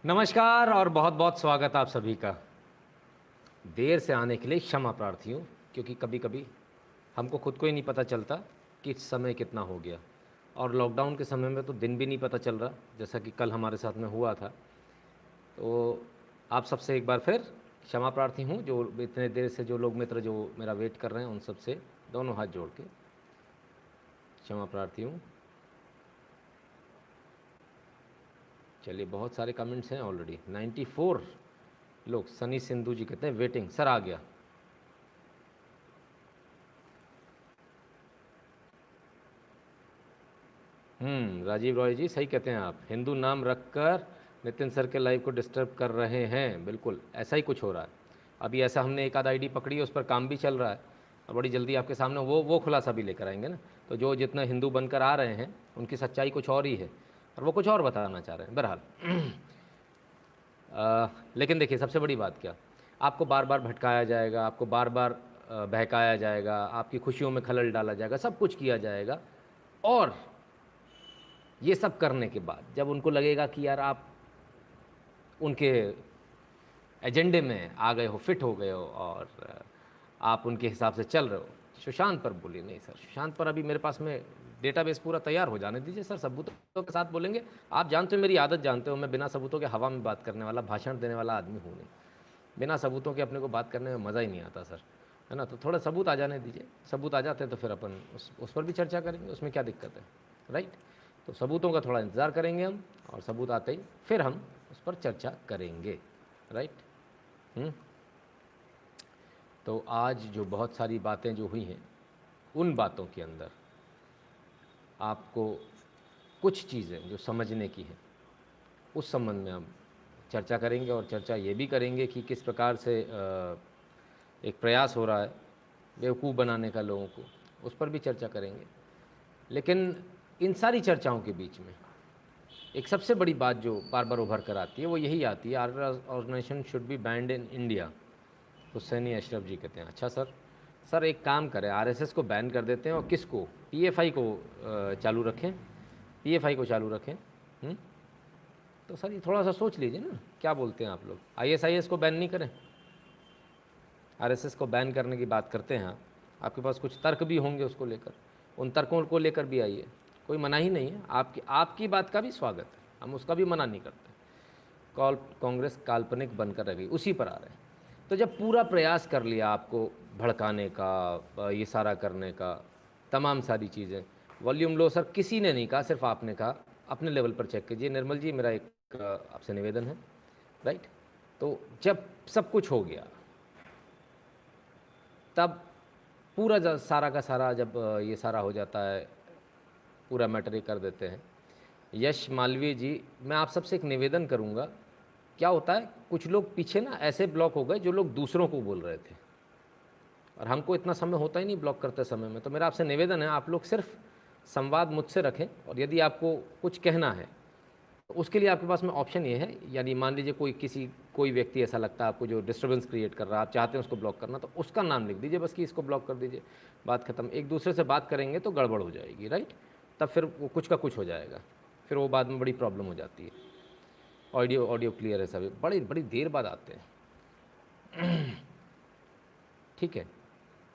नमस्कार और बहुत बहुत स्वागत आप सभी का। देर से आने के लिए क्षमा प्रार्थी हूँ, क्योंकि कभी कभी हमको खुद को ही नहीं पता चलता कि समय कितना हो गया। और लॉकडाउन के समय में तो दिन भी नहीं पता चल रहा, जैसा कि कल हमारे साथ में हुआ था। तो आप सबसे एक बार फिर क्षमा प्रार्थी हूँ, जो इतने देर से जो लोग मित्र जो मेरा वेट कर रहे हैं, उन सबसे दोनों हाथ जोड़ के क्षमा प्रार्थी हूँ। चलिए, बहुत सारे कमेंट्स हैं ऑलरेडी। 94 लोग। सनी सिंधु जी कहते हैं वेटिंग सर, आ गया। राजीव रॉय जी सही कहते हैं आप। हिंदू नाम रखकर नितिन सर के लाइव को डिस्टर्ब कर रहे हैं। बिल्कुल ऐसा ही कुछ हो रहा है। अभी ऐसा हमने एक आध आईडी पकड़ी है, उस पर काम भी चल रहा है और बड़ी जल्दी आपके सामने वो खुलासा भी लेकर आएंगे ना। तो जो जितना हिंदू बनकर आ रहे हैं, उनकी सच्चाई कुछ और ही है और वो कुछ और बताना चाह रहे हैं। बहरहाल लेकिन देखिए, सबसे बड़ी बात क्या, आपको बार बार भटकाया जाएगा, आपको बार बार बहकाया जाएगा, आपकी खुशियों में खलल डाला जाएगा, सब कुछ किया जाएगा। और ये सब करने के बाद जब उनको लगेगा कि यार आप उनके एजेंडे में आ गए हो, फिट हो गए हो और आप उनके हिसाब से चल रहे हो। सुशांत पर बोलिए। नहीं सर, सुशांत पर अभी मेरे पास में डेटाबेस पूरा तैयार हो जाने दीजिए सर, सबूतों के साथ बोलेंगे। आप जानते हो, मेरी आदत जानते हो, मैं बिना सबूतों के हवा में बात करने वाला, भाषण देने वाला आदमी हूँ नहीं। बिना सबूतों के अपने को बात करने में मज़ा ही नहीं आता सर, है ना। तो थोड़ा सबूत आ जाने दीजिए। सबूत आ जाते हैं तो फिर अपन उस पर भी चर्चा करेंगे, उसमें क्या दिक्कत है, राइट। तो सबूतों का थोड़ा इंतज़ार करेंगे हम, और सबूत आते ही फिर हम उस पर चर्चा करेंगे, राइट। तो आज जो बहुत सारी बातें जो हुई हैं, उन बातों के अंदर आपको कुछ चीज़ें जो समझने की हैं, उस संबंध में हम चर्चा करेंगे। और चर्चा ये भी करेंगे कि किस प्रकार से एक प्रयास हो रहा है बेवकूफ़ बनाने का लोगों को, उस पर भी चर्चा करेंगे। लेकिन इन सारी चर्चाओं के बीच में एक सबसे बड़ी बात जो बार बार उभर कर आती है, वो यही आती है, R organisation should be banned in India. Husaini Ashraf ji कहते हैं अच्छा सर, सर एक काम करें, आरएसएस को बैन कर देते हैं और किसको, पीएफआई को चालू रखें, पीएफआई को चालू रखें। तो सर ये थोड़ा सा सोच लीजिए ना, क्या बोलते हैं आप लोग। आईएसआईएस को बैन नहीं करें, आरएसएस को बैन करने की बात करते हैं आप, आपके पास कुछ तर्क भी होंगे उसको लेकर, उन तर्कों को लेकर भी आइए, कोई मना ही नहीं है। आपकी बात का भी स्वागत है, हम उसका भी मना नहीं करते। कांग्रेस काल्पनिक बनकर रह गई, उसी पर आ रहे हैं। तो जब पूरा प्रयास कर लिया आपको भड़काने का, ये सारा करने का, तमाम सारी चीज़ें, वॉल्यूम लो सर, किसी ने नहीं कहा, सिर्फ आपने कहा। अपने लेवल पर चेक कीजिए। निर्मल जी, मेरा एक आपसे निवेदन है, राइट। तो जब सब कुछ हो गया, तब पूरा सारा का सारा जब ये सारा हो जाता है, पूरा मैटर ये कर देते हैं। यश मालवीय जी, मैं आप सबसे एक निवेदन करूंगा। क्या होता है, कुछ लोग पीछे ना ऐसे ब्लॉक हो गए जो लोग दूसरों को बोल रहे थे, और हमको इतना समय होता ही नहीं ब्लॉक करते समय में। तो मेरा आपसे निवेदन है, आप लोग सिर्फ संवाद मुझसे रखें, और यदि आपको कुछ कहना है तो उसके लिए आपके पास में ऑप्शन ये है, यानी मान लीजिए कोई व्यक्ति ऐसा लगता है आपको जो डिस्टर्बेंस क्रिएट कर रहा है, आप चाहते हैं उसको ब्लॉक करना, तो उसका नाम लिख दीजिए बस कि इसको ब्लॉक कर दीजिए, बात खत्म। एक दूसरे से बात करेंगे तो गड़बड़ हो जाएगी, राइट। तब फिर वो कुछ का कुछ हो जाएगा, फिर वो बाद में बड़ी प्रॉब्लम हो जाती है। ऑडियो ऑडियो क्लियर है सभी, बड़ी बड़ी देर बाद आते हैं, ठीक है।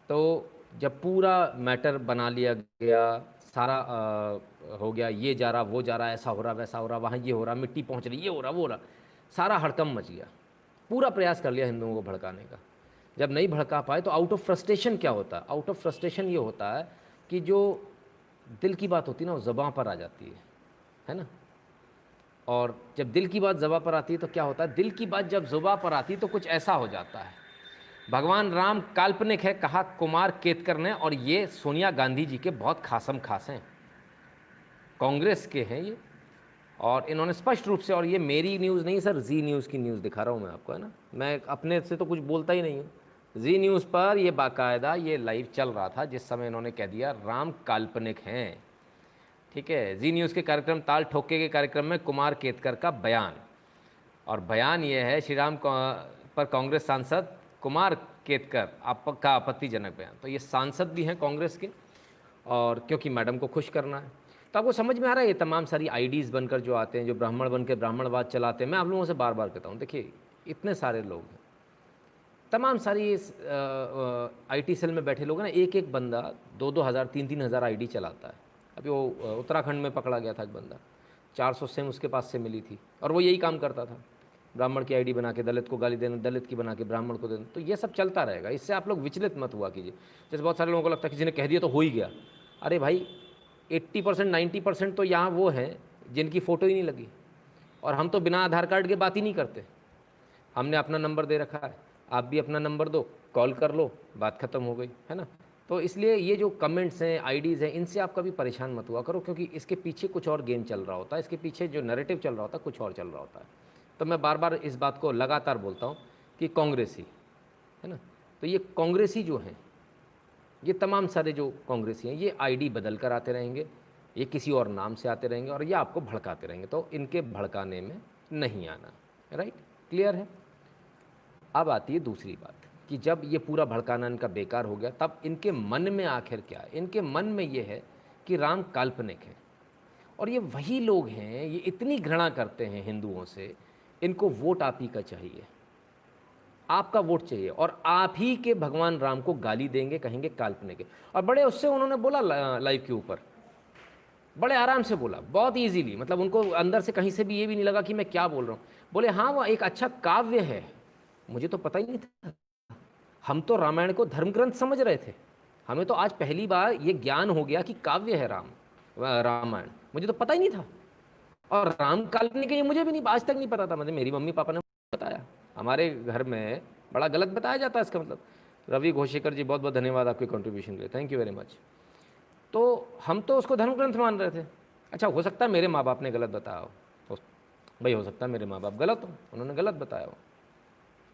तो जब पूरा मैटर बना लिया गया, सारा हो गया, ये जा रहा, वो जा रहा, ऐसा हो रहा, वैसा हो रहा, वहाँ ये हो रहा, मिट्टी पहुँच रही, ये हो रहा, वो हो रहा, सारा हड़कम मच गया। पूरा प्रयास कर लिया हिंदुओं को भड़काने का। जब नहीं भड़का पाए तो आउट ऑफ फ्रस्ट्रेशन क्या होता है, आउट ऑफ फ्रस्ट्रेशन ये होता है कि जो दिल की बात होती है ना, वो ज़बां पर आ जाती है ना। और जब दिल की बात ज़बां पर आती है तो क्या होता है, दिल की बात जब ज़ुबां पर आती है तो कुछ ऐसा हो जाता है। भगवान राम काल्पनिक है, कहा कुमार केतकर ने, और ये सोनिया गांधी जी के बहुत खासम खास हैं, कांग्रेस के हैं ये। और इन्होंने स्पष्ट रूप से, और ये मेरी न्यूज़ नहीं सर, जी न्यूज़ की न्यूज़ दिखा रहा हूँ मैं आपको, है ना। मैं अपने से तो कुछ बोलता ही नहीं हूँ। जी न्यूज़ पर ये बाकायदा ये लाइव चल रहा था जिस समय इन्होंने कह दिया राम काल्पनिक हैं, ठीक है। जी न्यूज़ के कार्यक्रम ताल ठोके के कार्यक्रम में कुमार केतकर का बयान, और बयान ये है, पर कांग्रेस सांसद कुमार केतकर आपका आपत्तिजनक बयान। तो ये सांसद भी हैं कांग्रेस के, और क्योंकि मैडम को खुश करना है। तो आपको समझ में आ रहा है ये तमाम सारी आईडीज़ बनकर जो आते हैं, जो ब्राह्मण बन के ब्राह्मणवाद चलाते हैं। मैं आप लोगों से बार बार कहता हूँ, देखिए इतने सारे लोग हैं, तमाम सारी इस आईटी सेल में बैठे लोग हैं ना, एक एक बंदा 2-2 हज़ार 3-3 हज़ार आईडी चलाता है। अभी वो उत्तराखंड में पकड़ा गया था एक बंदा, 400 सिम उसके पास से मिली थी, और वो यही काम करता था, ब्राह्मण की आईडी बना के दलित को गाली देना, दलित की बना के ब्राह्मण को देना। तो ये सब चलता रहेगा, इससे आप लोग विचलित मत हुआ कीजिए। जैसे बहुत सारे लोगों को लगता है किसी ने कह दिया तो हो ही गया। अरे भाई 80% 90% तो यहाँ वो हैं जिनकी फ़ोटो ही नहीं लगी, और हम तो बिना आधार कार्ड के बात ही नहीं करते। हमने अपना नंबर दे रखा है, आप भी अपना नंबर दो, कॉल कर लो, बात ख़त्म हो गई, है ना। तो इसलिए ये जो कमेंट्स हैं, आईडीज़ हैं, इनसे आप कभी परेशान मत हुआ करो, क्योंकि इसके पीछे कुछ और गेम चल रहा होता है, इसके पीछे जो नैरेटिव चल रहा होता है कुछ और चल रहा होता है। तो मैं बार बार इस बात को लगातार बोलता हूँ कि कांग्रेसी, है ना, तो ये कांग्रेसी जो हैं, ये तमाम सारे जो कांग्रेसी हैं, ये आईडी बदल कर आते रहेंगे, ये किसी और नाम से आते रहेंगे, और ये आपको भड़काते रहेंगे। तो इनके भड़काने में नहीं आना, राइट, क्लियर है। अब आती है दूसरी बात कि जब ये पूरा भड़काना इनका बेकार हो गया, तब इनके मन में आखिर क्या है। इनके मन में ये है कि राम काल्पनिक है, और ये वही लोग हैं, ये इतनी घृणा करते हैं हिंदुओं से, इनको वोट आप ही का चाहिए, आपका वोट चाहिए, और आप ही के भगवान राम को गाली देंगे, कहेंगे काल्पनिक है। और बड़े उससे उन्होंने बोला लाइव के ऊपर, बड़े आराम से बोला, बहुत इजीली, मतलब उनको अंदर से कहीं से भी ये भी नहीं लगा कि मैं क्या बोल रहा हूँ। बोले हाँ वो एक अच्छा काव्य है, मुझे तो पता ही नहीं था, हम तो रामायण को धर्म ग्रंथ समझ रहे थे, हमें तो आज पहली बार ये ज्ञान हो गया कि काव्य है रामायण, मुझे तो पता ही नहीं था। और राम काल्पनिक है ये मुझे भी नहीं, आज तक नहीं पता था, मतलब मेरी मम्मी पापा ने बताया। हमारे घर में बड़ा गलत बताया जाता है इसका मतलब। रवि घोषेकर जी, बहुत बहुत धन्यवाद आपके कंट्रीब्यूशन के लिए, थैंक यू वेरी मच। तो हम तो उसको धर्म ग्रंथ मान रहे थे। अच्छा, हो सकता है मेरे माँ बाप ने गलत बताया हो, भाई हो सकता है मेरे माँ बाप गलत हो, उन्होंने गलत बताया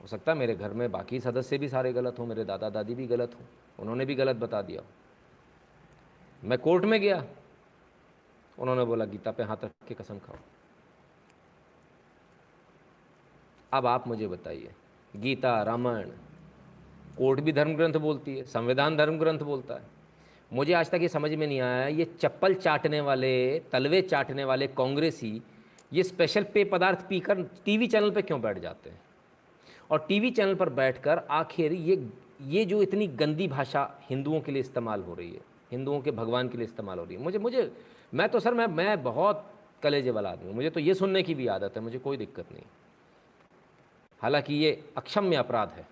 हो सकता है मेरे घर में बाकी सदस्य भी सारे गलत हों, मेरे दादा दादी भी गलत हों, उन्होंने भी गलत बता दिया। मैं कोर्ट में गया, उन्होंने बोला गीता पे हाथ रख के कसम खाओ। अब आप मुझे बताइए, गीता, रामायण, कोर्ट भी धर्म ग्रंथ बोलती है, संविधान धर्म ग्रंथ बोलता है। मुझे आज तक ये समझ में नहीं आया, ये चप्पल चाटने वाले, तलवे चाटने वाले कांग्रेसी ये स्पेशल पेय पदार्थ पीकर टीवी चैनल पे क्यों बैठ जाते हैं, और टीवी चैनल पर बैठकर आखिर ये जो इतनी गंदी भाषा हिंदुओं के लिए इस्तेमाल हो रही है, हिंदुओं के भगवान के लिए इस्तेमाल हो रही है। मुझे मुझे मैं तो सर मैं बहुत कलेजे वाला आदमी हूँ, मुझे तो ये सुनने की भी आदत है, मुझे कोई दिक्कत नहीं। हालांकि ये अक्षम्य अपराध है,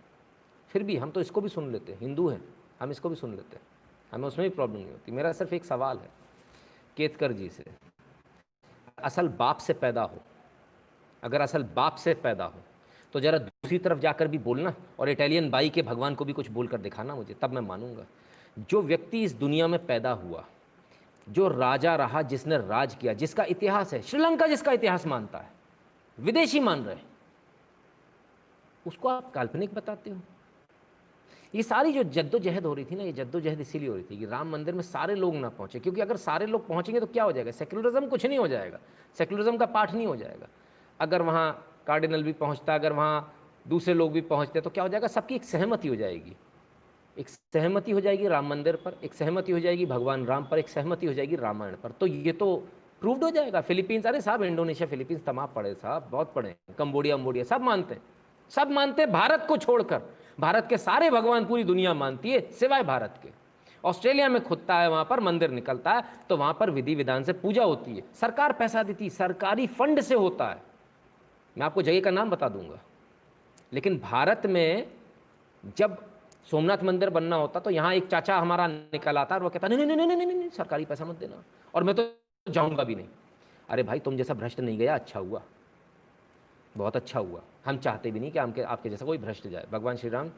फिर भी हम तो इसको भी सुन लेते हैं, हिंदू हैं हम, इसको भी सुन लेते हैं, हमें उसमें भी प्रॉब्लम नहीं होती। मेरा सिर्फ एक सवाल है केतकर जी से, असल बाप से पैदा हो, अगर असल बाप से पैदा हो तो जरा दूसरी तरफ जाकर भी बोलना, और इटालियन बाई के भगवान को भी कुछ बोलकर दिखाना मुझे, तब मैं मानूंगा। जो व्यक्ति इस दुनिया में पैदा हुआ, जो राजा रहा, जिसने राज किया, जिसका इतिहास है, श्रीलंका जिसका इतिहास मानता है, विदेशी मान रहे, उसको आप काल्पनिक बताते हो। ये सारी जो जद्दोजहद हो रही थी ना, ये जद्दोजहद इसीलिए हो रही थी कि राम मंदिर में सारे लोग ना पहुंचे, क्योंकि अगर सारे लोग पहुंचेंगे तो क्या हो जाएगा, सेक्युलरिज्म कुछ नहीं हो जाएगा, सेक्युलरिज्म का पाठ नहीं हो जाएगा। अगर वहाँ कार्डिनल भी पहुँचता, अगर वहाँ दूसरे लोग भी पहुँचते, तो क्या हो जाएगा, सबकी एक सहमति हो जाएगी, एक सहमति हो जाएगी राम मंदिर पर, एक सहमति हो जाएगी भगवान राम पर, एक सहमति हो जाएगी रामायण पर। तो ये तो प्रूव्ड हो जाएगा। फिलीपींस, अरे साहब इंडोनेशिया फिलीपींस तमाम पढ़े साहब, बहुत पढ़े, कंबोडिया अम्बोडिया सब मानते हैं, सब मानते हैं, भारत को छोड़कर। भारत के सारे भगवान पूरी दुनिया मानती है सिवाय भारत के। ऑस्ट्रेलिया में खुदता है, वहां पर मंदिर निकलता है, तो वहां पर विधि विधान से पूजा होती है, सरकार पैसा देती है, सरकारी फंड से होता है, मैं आपको जगह का नाम बता दूंगा। लेकिन भारत में जब सोमनाथ मंदिर बनना होता, तो यहाँ एक चाचा हमारा निकल आता और वो कहता नहीं नहीं नहीं नहीं नहीं नहीं, सरकारी पैसा मत देना, और मैं तो जाऊंगा भी नहीं। अरे भाई तुम जैसा भ्रष्ट नहीं गया, अच्छा हुआ, बहुत अच्छा हुआ, हम चाहते भी नहीं कि आपके जैसा कोई भ्रष्ट जाए। भगवान श्री राम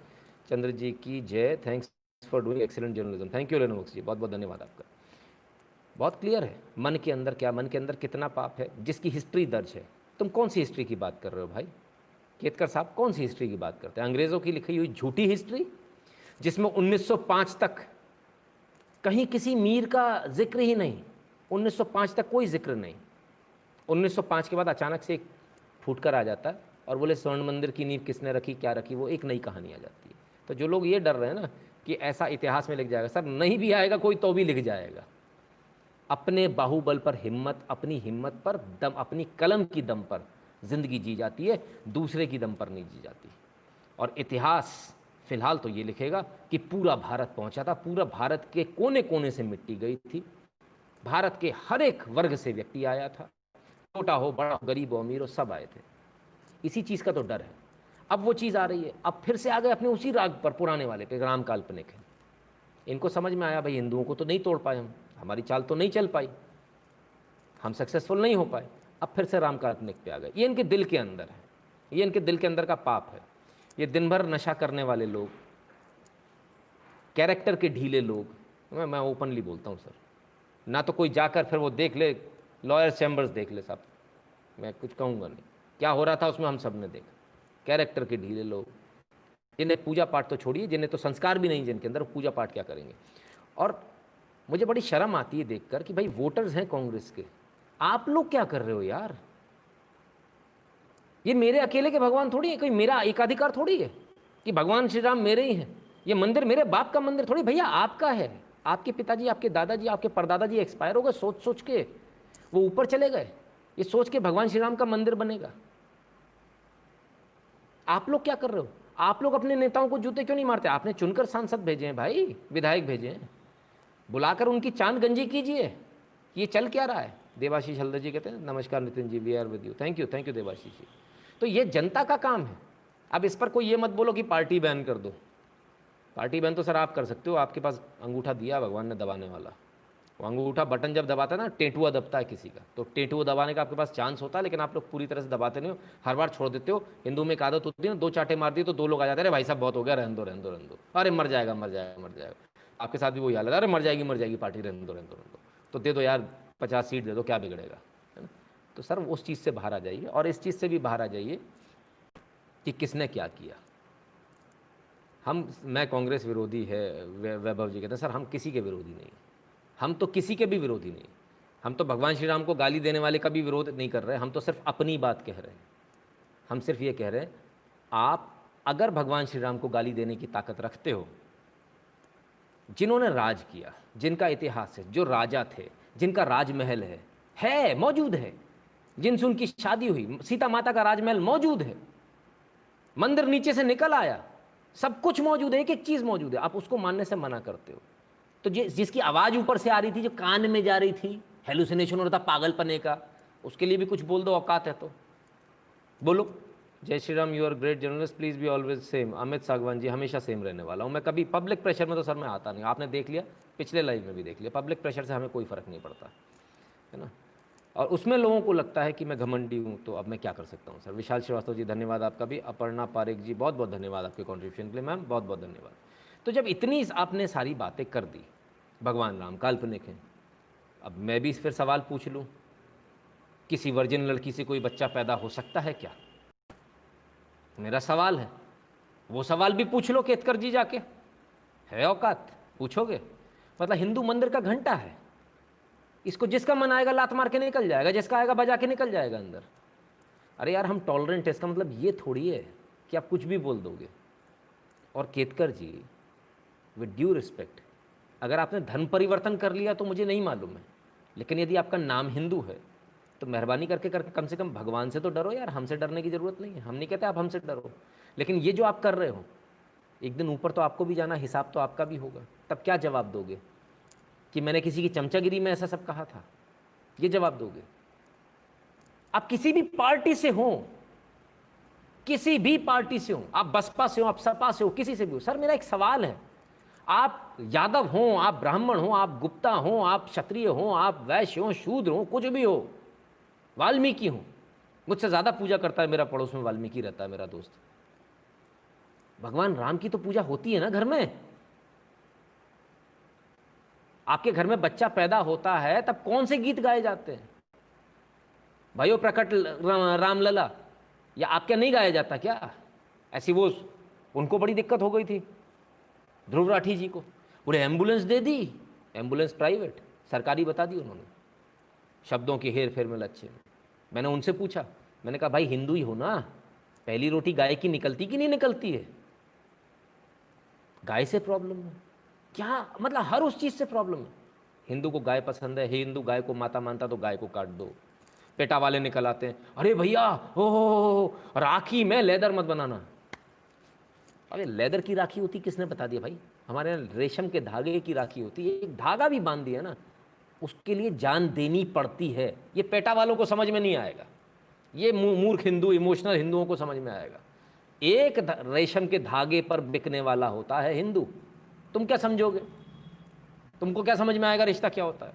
चंद्र जी की जय, thanks for doing excellent journalism, thank you Lennox ji, बहुत बहुत धन्यवाद आपका। बहुत क्लियर है मन के अंदर क्या, मन के अंदर कितना पाप है, जिसकी हिस्ट्री दर्ज है। तुम कौन सी हिस्ट्री की बात कर रहे हो भाई केतकर साहब, कौन सी हिस्ट्री की बात करते हैं, अंग्रेज़ों की लिखी हुई झूठी हिस्ट्री, जिसमें 1905 तक कहीं किसी मीर का जिक्र ही नहीं, 1905 तक कोई जिक्र नहीं, 1905 के बाद अचानक से एक फूट कर आ जाता है और बोले स्वर्ण मंदिर की नींव किसने रखी, क्या रखी, वो एक नई कहानी आ जाती है। तो जो लोग ये डर रहे हैं ना कि ऐसा इतिहास में लिख जाएगा, सर नहीं भी आएगा कोई तो भी लिख जाएगा, अपने बाहुबल पर हिम्मत, अपनी हिम्मत पर दम, अपनी कलम की दम पर जिंदगी जी जाती है, दूसरे की दम पर नहीं जी जाती। और इतिहास फिलहाल तो ये लिखेगा कि पूरा भारत पहुंचा था, पूरा भारत के कोने कोने से मिट्टी गई थी, भारत के हर एक वर्ग से व्यक्ति आया था, छोटा हो बड़ा हो गरीब हो अमीर हो सब आए थे। इसी चीज़ का तो डर है। अब वो चीज़ आ रही है, अब फिर से आ गए अपने उसी राग पर, पुराने वाले पे, राम काल्पनिक है। इनको समझ में आया भाई हिंदुओं को तो नहीं तोड़ पाए हम, हमारी चाल तो नहीं चल पाई, हम सक्सेसफुल नहीं हो पाए, अब फिर से राम काल्पनिक पे आ गए। ये इनके दिल के अंदर है, ये इनके दिल के अंदर का पाप है। ये दिन भर नशा करने वाले लोग, कैरेक्टर के ढीले लोग, मैं ओपनली बोलता हूँ सर, ना तो कोई जाकर फिर वो देख ले, लॉयर चैम्बर्स देख ले साहब, मैं कुछ कहूँगा नहीं, क्या हो रहा था उसमें हम सब ने देखा। कैरेक्टर के ढीले लोग, जिन्हें पूजा पाठ तो छोड़िए, जिन्हें तो संस्कार भी नहीं जिनके अंदर, पूजा पाठ क्या करेंगे। और मुझे बड़ी शर्म आती है देखकर कि भाई वोटर्स हैं कांग्रेस के, आप लोग क्या कर रहे हो यार। ये मेरे अकेले के भगवान थोड़ी है, कोई मेरा एकाधिकार थोड़ी है कि भगवान श्री राम मेरे ही हैं, ये मंदिर मेरे बाप का मंदिर थोड़ी, भैया आपका है। आपके पिताजी, आपके दादाजी, आपके परदादाजी एक्सपायर हो गए, सोच सोच के वो ऊपर चले गए, ये सोच के भगवान श्री राम का मंदिर बनेगा। आप लोग क्या कर रहे हो, आप लोग अपने नेताओं को जूते क्यों नहीं मारते। आपने चुनकर सांसद भेजे हैं भाई, विधायक भेजे हैं, बुलाकर उनकी चांद गंजी कीजिए। ये चल क्या रहा है। देवाशीष हल्दर जी कहते हैं नमस्कार Nitin ji, we are with you, thank you Devashish ji. तो ये जनता का काम है। अब इस पर कोई ये मत बोलो कि पार्टी बैन कर दो, पार्टी बैन तो सर आप कर सकते हो, आपके पास अंगूठा दिया भगवान ने दबाने वाला, वो अंगूठा बटन जब दबाता है ना, टेटुआ दबता है किसी का, तो टेटुआ दबाने का आपके पास चांस होता है, लेकिन आप लोग पूरी तरह से दबाते नहीं हो, हर बार छोड़ देते हो। हिंदू में एक आदत होती है ना, दो चाटे मार दिए तो दो लोग आ जाते हैं, अरे भाई साहब बहुत हो गया, रहने दो रहने दो रहने दो, अरे मर जाएगा मर जाएगा मर जाएगा। आपके साथ भी वही हाल है, अरे मर जाएगी पार्टी, रहने दो रहने दो रहने दो, तो दे दो यार 50 सीट दे दो, क्या बिगड़ेगा, है ना। तो सर उस चीज़ से बाहर आ जाइए, और इस चीज़ से भी बाहर आ जाइए कि किसने क्या किया। मैं कांग्रेस विरोधी है, वैभव जी कहते हैं सर हम किसी के विरोधी नहीं, हम तो किसी के भी विरोधी नहीं, हम तो भगवान श्री राम को गाली देने वाले का भी विरोध नहीं कर रहे, हम तो सिर्फ अपनी बात कह रहे हैं। हम सिर्फ ये कह रहे हैं, आप अगर भगवान श्री राम को गाली देने की ताकत रखते हो, जिन्होंने राज किया, जिनका इतिहास है, जो राजा थे, जिनका राजमहल है मौजूद है, जिनसे उनकी शादी हुई, सीता माता का राजमहल मौजूद है, मंदिर नीचे से निकल आया, सब कुछ मौजूद है, एक एक चीज मौजूद है, आप उसको मानने से मना करते हो। तो जिसकी आवाज ऊपर से आ रही थी, जो कान में जा रही थी, हेलुसिनेशन हो रहा था पागलपने का, उसके लिए भी कुछ बोल दो, औकात है तो बोलो। जय Shri Ram, you are great journalist, please be always same. Amit Sagwan ji, हमेशा सेम रहने वाला हूँ मैं, कभी पब्लिक प्रेशर में तो सर मैं आता नहीं, आपने देख लिया, पिछले लाइव में भी देख लिया, पब्लिक प्रेशर से हमें कोई फर्क नहीं पड़ता है ना। और उसमें लोगों को लगता है कि मैं घमंडी हूँ, तो अब मैं क्या कर सकता हूँ सर। विशाल श्रीवास्तव जी धन्यवाद आपका भी। अपर्णा पारेख जी बहुत बहुत धन्यवाद आपके कॉन्ट्रीब्यूशन के लिए, मैम बहुत बहुत धन्यवाद। तो जब इतनी आपने सारी बातें कर दी, भगवान राम काल्पनिक हैं, अब मैं भी फिर सवाल पूछ लूँ, किसी वर्जिन लड़की से कोई बच्चा पैदा हो सकता है क्या, मेरा सवाल है। वो सवाल भी पूछ लो केतकर जी जाके, है औकात, पूछोगे। मतलब हिंदू मंदिर का घंटा है, इसको जिसका मन आएगा लात मार के निकल जाएगा, जिसका आएगा बजा के निकल जाएगा अंदर। अरे यार हम टॉलरेंट है, इसका मतलब ये थोड़ी है कि आप कुछ भी बोल दोगे। और केतकर जी, विद ड्यू रिस्पेक्ट, अगर आपने धर्म परिवर्तन कर लिया तो मुझे नहीं मालूम है, लेकिन यदि आपका नाम हिंदू है तो मेहरबानी करके कम से कम भगवान से तो डरो यार, हमसे डरने की ज़रूरत नहीं है। हम नहीं कहते आप हमसे डरो, लेकिन ये जो आप कर रहे हो, एक दिन ऊपर तो आपको भी जाना, हिसाब तो आपका भी होगा। तब क्या जवाब दोगे कि मैंने किसी की चमचागिरी में ऐसा सब कहा था, ये जवाब दोगे। आप किसी भी पार्टी से हो, किसी भी पार्टी से हो, आप बसपा से हो, आप सपा से हो, किसी से भी हो, सर मेरा एक सवाल है, आप यादव हो, आप ब्राह्मण हो, आप गुप्ता हो, आप क्षत्रिय हो, आप वैश्य हो, शूद्र हो, कुछ भी हो, वाल्मीकि हो, मुझसे ज़्यादा पूजा करता है मेरा पड़ोस में वाल्मीकि रहता है मेरा दोस्त, भगवान राम की तो पूजा होती है ना घर में। आपके घर में बच्चा पैदा होता है तब कौन से गीत गाए जाते हैं, भाइयों प्रकट रामलला, या आपके नहीं गाया जाता क्या। ऐसी वो उनको बड़ी दिक्कत हो गई थी ध्रुव राठी जी को, पूरे एम्बुलेंस दे दी, एम्बुलेंस प्राइवेट, सरकारी बता दी उन्होंने, शब्दों की हेर फेर में लच्छे। मैंने उनसे पूछा, मैंने कहा भाई हिंदू ही हो ना, पहली रोटी गाय की निकलती कि नहीं निकलती है, गाय से प्रॉब्लम है क्या, मतलब हर उस चीज़ से प्रॉब्लम है। हिंदू को गाय पसंद है, हिंदू गाय को माता मानता तो गाय को काट दो। पेटा वाले निकल आते हैं, अरे भैया हो राखी में लेदर मत बनाना। अरे लेदर की राखी होती किसने बता दिया भाई? हमारे यहाँ रेशम के धागे की राखी होती है, एक धागा भी बांध दिया ना, उसके लिए जान देनी पड़ती है। ये पेटा वालों को समझ में नहीं आएगा, ये मूर्ख हिंदू, इमोशनल हिंदुओं को समझ में आएगा। एक रेशम के धागे पर बिकने वाला होता है हिंदू। तुम क्या समझोगे? तुमको क्या समझ में आएगा रिश्ता क्या होता है?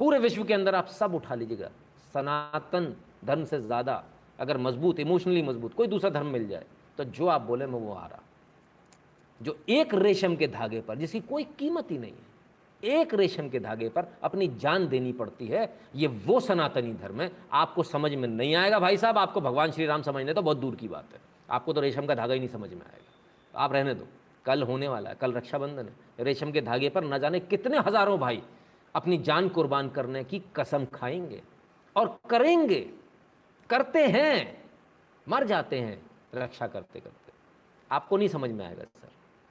पूरे विश्व के अंदर आप सब उठा लीजिएगा, सनातन धर्म से ज़्यादा अगर मजबूत, इमोशनली मजबूत कोई दूसरा धर्म मिल जाए तो जो आप बोले मैं वो आ रहा। जो एक रेशम के धागे पर, जिसकी कोई कीमत ही नहीं है, एक रेशम के धागे पर अपनी जान देनी पड़ती है, ये वो सनातनी धर्म है। आपको समझ में नहीं आएगा भाई साहब, आपको भगवान श्री राम समझने तो बहुत दूर की बात है, आपको तो रेशम का धागा ही नहीं समझ में आएगा। आप रहने दो, कल होने वाला है, कल रक्षाबंधन है, रेशम के धागे पर न जाने कितने हजारों भाई अपनी जान कुर्बान करने की कसम खाएंगे और करेंगे, करते हैं, मर जाते हैं रक्षा करते करते। आपको नहीं समझ में आएगा सर,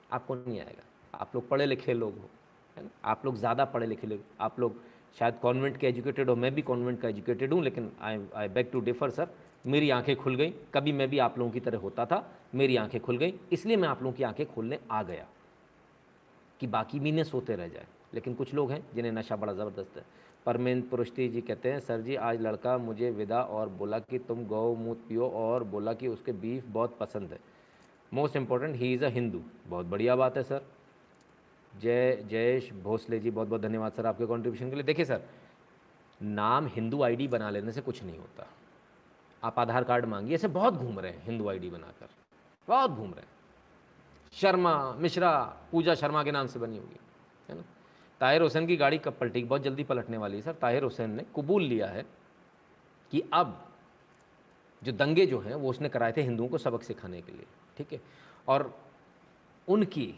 आपको नहीं आएगा। आप लोग पढ़े लिखे लोग हो, है ना, आप लोग ज़्यादा पढ़े लिखे लोग, आप लोग शायद कॉन्वेंट के एजुकेटेड हो, मैं भी कॉन्वेंट का एजुकेटेड हूँ, लेकिन I beg to differ sir. मेरी आंखें खुल गई, कभी मैं भी आप लोगों की तरह होता था, मेरी आंखें खुल गई, इसलिए मैं आप लोगों की आंखें खोलने आ गया कि बाकी भी ने सोते रह जाए। लेकिन कुछ लोग हैं जिन्हें नशा बड़ा ज़बरदस्त है। परमेंद्र पुरुष्टि जी कहते हैं, सर जी आज लड़का मुझे विदा और बोला कि तुम गौमूत्र पियो, और बोला कि उसके बीफ बहुत पसंद है। Most important he is a Hindu. बहुत बढ़िया बात है सर। जयेश भोसले जी, बहुत बहुत धन्यवाद सर आपके कंट्रीब्यूशन के लिए। देखिए सर, नाम हिंदू आईडी बना लेने से कुछ नहीं होता। आप आधार कार्ड मांगिए, ऐसे बहुत घूम रहे हैं हिंदू आईडी बनाकर, बहुत घूम रहे हैं। शर्मा मिश्रा, पूजा शर्मा के नाम से बनी होगी, है ना। ताहिर हुसैन की गाड़ी कब पलटी? बहुत जल्दी पलटने वाली है सर। ताहिर हुसैन ने कबूल लिया है कि अब जो दंगे जो हैं वो उसने कराए थे हिंदुओं को सबक सिखाने के लिए, ठीक है, और उनकी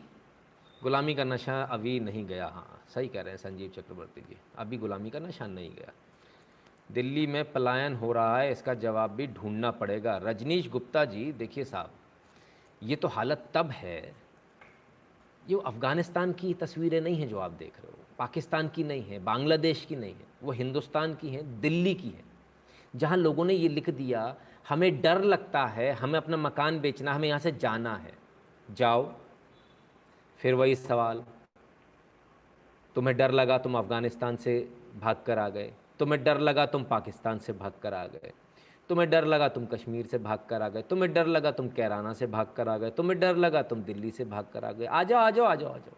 गुलामी का नशा अभी नहीं गया। हाँ सही कह रहे हैं संजीव चक्रवर्ती जी, अभी गुलामी का नशा नहीं गया। दिल्ली में पलायन हो रहा है, इसका जवाब भी ढूंढना पड़ेगा। रजनीश गुप्ता जी, देखिए साहब, ये तो हालत तब है, ये अफ़गानिस्तान की तस्वीरें नहीं हैं जो आप देख रहे हो, पाकिस्तान की नहीं है, बांग्लादेश की नहीं है, वो हिंदुस्तान की है, दिल्ली की है, जहाँ लोगों ने ये लिख दिया हमें डर लगता है, हमें अपना मकान बेचना, हमें यहाँ से जाना है। जाओ, फिर वही सवाल, तुम्हें डर लगा तुम अफ़गानिस्तान से भाग कर आ गए, तुम्हें डर लगा तुम पाकिस्तान से भाग कर आ गए, तुम्हें डर लगा तुम कश्मीर से भाग कर आ गए, तुम्हें डर लगा तुम कैराना से भाग कर आ गए, तुम्हें डर लगा तुम दिल्ली से भाग कर आ गए। आ जाओ आ जाओ आ जाओ आ जाओ,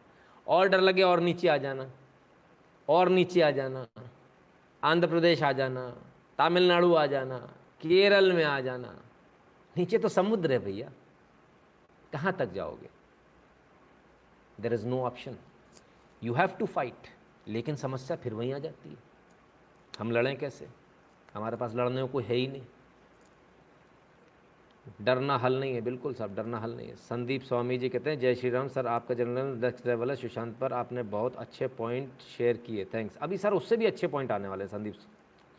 और डर लगे और नीचे आ जाना, और नीचे आ जाना, आंध्र प्रदेश आ जाना, तमिलनाडु आ जाना, केरल में आ जाना, नीचे तो समुद्र है भैया, कहाँ तक जाओगे? There is no option, you have to fight. लेकिन समस्या फिर वहीं आ जाती है, हम लड़ें कैसे? हमारे पास लड़ने को कोई है ही नहीं। डरना हल नहीं है, बिल्कुल साहब, डरना हल नहीं है। संदीप स्वामी जी कहते हैं, जय श्री राम सर, आपका जनरल नेक्स्ट लेवल है, सुशांत पर आपने बहुत अच्छे पॉइंट शेयर किए, थैंक्स। अभी सर उससे भी अच्छे पॉइंट आने वाले हैं संदीप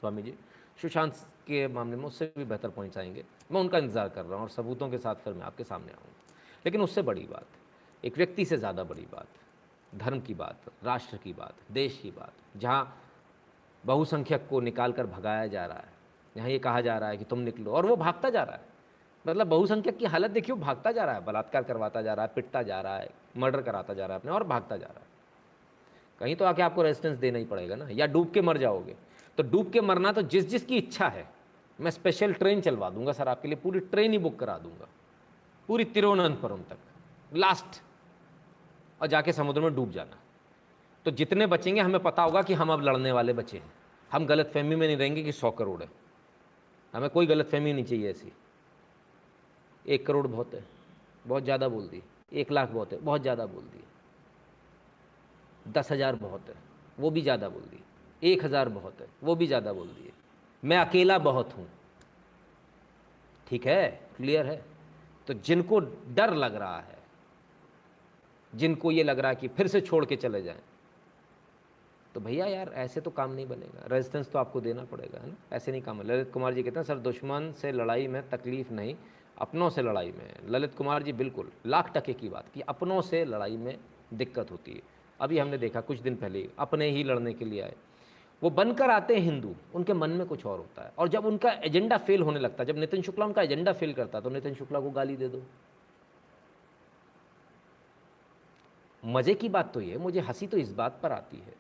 स्वामी जी, सुशांत के मामले में उससे भी बेहतर पॉइंट्स आएंगे, मैं उनका इंतज़ार कर रहा हूँ और सबूतों के साथ फिर मैं आपके सामने आऊँगा। लेकिन उससे बड़ी बात, एक व्यक्ति से ज़्यादा बड़ी बात, धर्म की बात, राष्ट्र की बात, देश की बात, जहाँ बहुसंख्यक को निकाल कर भगाया जा रहा है, यहाँ ये कहा जा रहा है कि तुम निकलो, और वो भागता जा रहा है। मतलब बहुसंख्यक की हालत देखिए, भागता जा रहा है, बलात्कार करवाता जा रहा है, पिटता जा रहा है, मर्डर कराता जा रहा है अपने, और भागता जा रहा है। कहीं तो आके आपको रेजिस्टेंस देना ही पड़ेगा ना, या डूब के मर जाओगे। तो डूब के मरना तो जिस जिसकी इच्छा है, मैं स्पेशल ट्रेन चलवा दूंगा सर आपके लिए, पूरी ट्रेन ही बुक करा दूंगा, पूरी तिरुवनंतपुरम तक लास्ट, और जाके समुद्र में डूब जाना। तो जितने बचेंगे हमें पता होगा कि हम अब लड़ने वाले बचे हैं, हम गलत फहमी में नहीं रहेंगे कि 100 करोड़ है, हमें कोई गलत फहमी नहीं चाहिए ऐसी। 1 करोड़ बहुत है, बहुत ज़्यादा बोल दी, 1 लाख बहुत है, बहुत ज़्यादा बोल दी, 10,000 बहुत है, वो भी ज़्यादा बोल दी, 1,000 बहुत है, वो भी ज़्यादा बोल दिए, मैं अकेला बहुत हूँ, ठीक है, क्लियर है। तो जिनको डर लग रहा है, जिनको ये लग रहा है कि फिर से छोड़ के चले जाएं, तो भैया यार ऐसे तो काम नहीं बनेगा, रेजिस्टेंस तो आपको देना पड़ेगा, है ना, ऐसे नहीं काम है। ललित कुमार जी कहते हैं, सर दुश्मन से लड़ाई में तकलीफ नहीं, अपनों से लड़ाई में। ललित कुमार जी बिल्कुल 1,00,000% की बात कि अपनों से लड़ाई में दिक्कत होती है, अभी हमने देखा कुछ दिन पहले अपने ही लड़ने के लिए आए, वो बनकर आते हैं हिंदू, उनके मन में कुछ और होता है। और जब उनका एजेंडा फेल होने लगता है, जब नितिन शुक्ला उनका एजेंडा फेल करता है, तो नितिन शुक्ला को गाली दे दो। मजे की बात तो ये, मुझे हंसी तो इस बात पर आती है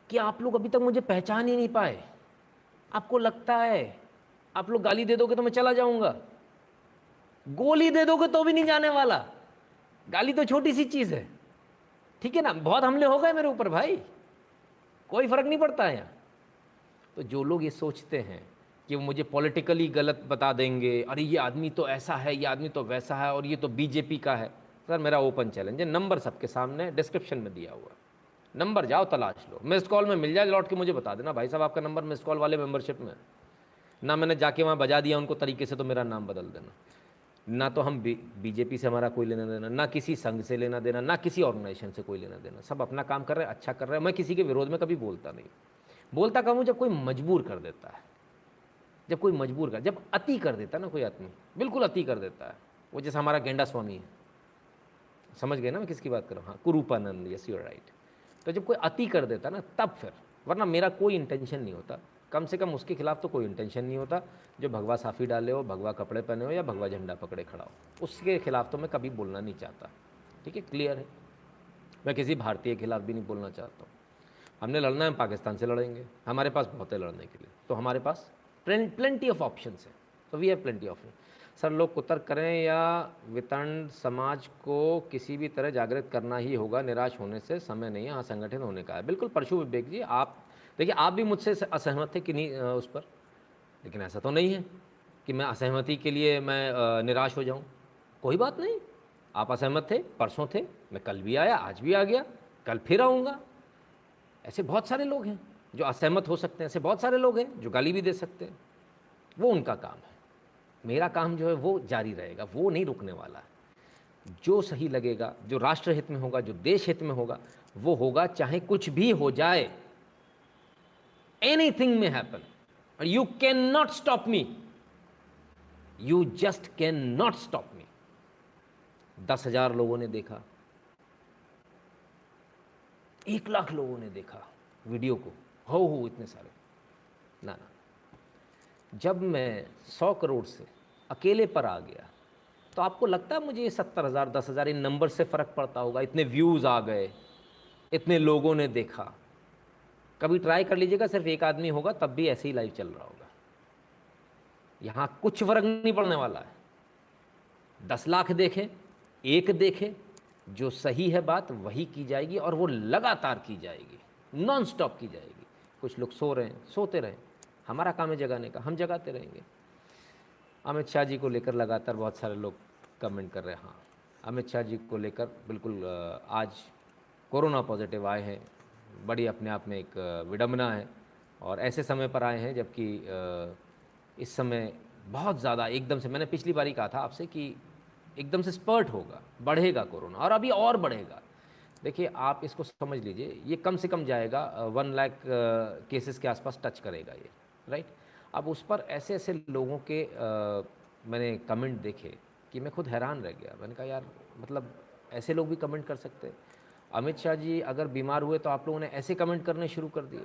कि आप लोग अभी तक मुझे पहचान ही नहीं पाए। आपको लगता है आप लोग गाली दे दोगे तो मैं चला जाऊंगा, गोली दे दोगे तो भी नहीं जाने वाला। गाली तो छोटी सी चीज है, ठीक है ना, बहुत हमले हो गए मेरे ऊपर भाई, कोई फर्क नहीं पड़ता है यहाँ। तो जो लोग ये सोचते हैं कि वो मुझे पॉलिटिकली गलत बता देंगे, अरे ये आदमी तो ऐसा है, ये आदमी तो वैसा है, और ये तो बीजेपी का है, सर मेरा ओपन चैलेंज है, नंबर सबके सामने डिस्क्रिप्शन में दिया हुआ, नंबर जाओ तलाश लो, मिस्ड कॉल में मिल जाए, लौट के मुझे बता देना भाई साहब आपका नंबर मिस्ड कॉल वाले मेंबरशिप में ना, मैंने जाके वहाँ बजा दिया उनको तरीके से, तो मेरा नाम बदल देना। ना तो हम बीजेपी से हमारा कोई लेना देना, ना किसी संघ से लेना देना, ना किसी ऑर्गेनाइजेशन से कोई लेना देना, सब अपना काम कर रहे हैं, अच्छा कर रहे हैं। मैं किसी के विरोध में कभी बोलता नहीं, बोलता कब हूँ जब कोई मजबूर कर देता है, जब कोई मजबूर कर, जब अति कर देता है ना कोई आदमी, बिल्कुल अति कर देता है, वो जैसा हमारा गेंडा स्वामी है, समझ गए ना मैं किसकी बात कर रहा हूँ, हाँ कुरूपानंद, यस यू आर राइट। तो जब कोई अति कर देता ना तब फिर, वरना मेरा कोई इंटेंशन नहीं होता, कम से कम उसके खिलाफ तो कोई इंटेंशन नहीं होता जो भगवा साफ़ी डाले हो, भगवा कपड़े पहने हो या भगवा झंडा पकड़े खड़ा हो, उसके खिलाफ तो मैं कभी बोलना नहीं चाहता, ठीक है, क्लियर है। मैं किसी भारतीय के खिलाफ भी नहीं बोलना चाहता हूँ। हमने लड़ना है, हम पाकिस्तान से लड़ेंगे, हमारे पास बहुत है लड़ने के लिए, तो हमारे पास प्लेंटी ऑफ ऑप्शन है, तो we have plenty of. Sir लोग कुतर्क करें या वितरण, समाज को किसी भी तरह जागृत करना ही होगा, निराश होने से समय नहीं है, हाँ संगठित होने का है। बिल्कुल परशु विवेक जी, आप देखिए आप भी मुझसे असहमत थे कि नहीं उस पर, लेकिन ऐसा तो नहीं है कि मैं असहमति के लिए मैं निराश हो जाऊं, कोई बात नहीं। आप असहमत थे, परसों थे, मैं कल भी आया, आज भी आ गया, कल फिर आऊँगा। ऐसे बहुत सारे लोग हैं जो असहमत हो सकते हैं, ऐसे बहुत सारे लोग हैं जो गाली भी दे सकते हैं, वो उनका काम है। मेरा काम जो है वो जारी रहेगा, वो नहीं रुकने वाला है। जो सही लगेगा, जो राष्ट्र हित में होगा, जो देश हित में होगा, वो होगा, चाहे कुछ भी हो जाए। एनीथिंग में happen, you can not stop me, you just can not stop me. 10,000 लोगों ने देखा, 1,00,000 लोगों ने देखा वीडियो को, हो इतने सारे, ना ना। जब मैं 100 करोड़ से अकेले पर आ गया, तो आपको लगता है मुझे ये 70,000 10,000 इन नंबर से फ़र्क पड़ता होगा? इतने व्यूज़ आ गए, इतने लोगों ने देखा। कभी ट्राई कर लीजिएगा, सिर्फ एक आदमी होगा तब भी ऐसे ही लाइव चल रहा होगा, यहाँ कुछ फ़र्क नहीं पड़ने वाला है। 10 लाख देखें, एक देखे, जो सही है बात वही की जाएगी, और वो लगातार की जाएगी, नॉन स्टॉप की जाएगी। कुछ लोग सो रहे हैं, सोते रहें, हमारा काम है जगाने का, हम जगाते रहेंगे। अमित शाह जी को लेकर लगातार बहुत सारे लोग कमेंट कर रहे हैं, हाँ अमित शाह जी को लेकर बिल्कुल आज कोरोना पॉजिटिव आए हैं, बड़ी अपने आप में एक विडंबना है, और ऐसे समय पर आए हैं जबकि इस समय बहुत ज़्यादा एकदम से, मैंने पिछली बार ही कहा था आपसे कि एकदम से स्पर्ट होगा, बढ़ेगा कोरोना, और अभी और बढ़ेगा। देखिए आप इसको समझ लीजिए, ये कम से कम जाएगा 1 लाख केसेस के आसपास टच करेगा ये, राइट। अब उस पर ऐसे ऐसे लोगों के मैंने कमेंट देखे कि मैं खुद हैरान रह गया। मैंने कहा यार, मतलब ऐसे लोग भी कमेंट कर सकते हैं। अमित शाह जी अगर बीमार हुए तो आप लोगों ने ऐसे कमेंट करने शुरू कर दिए।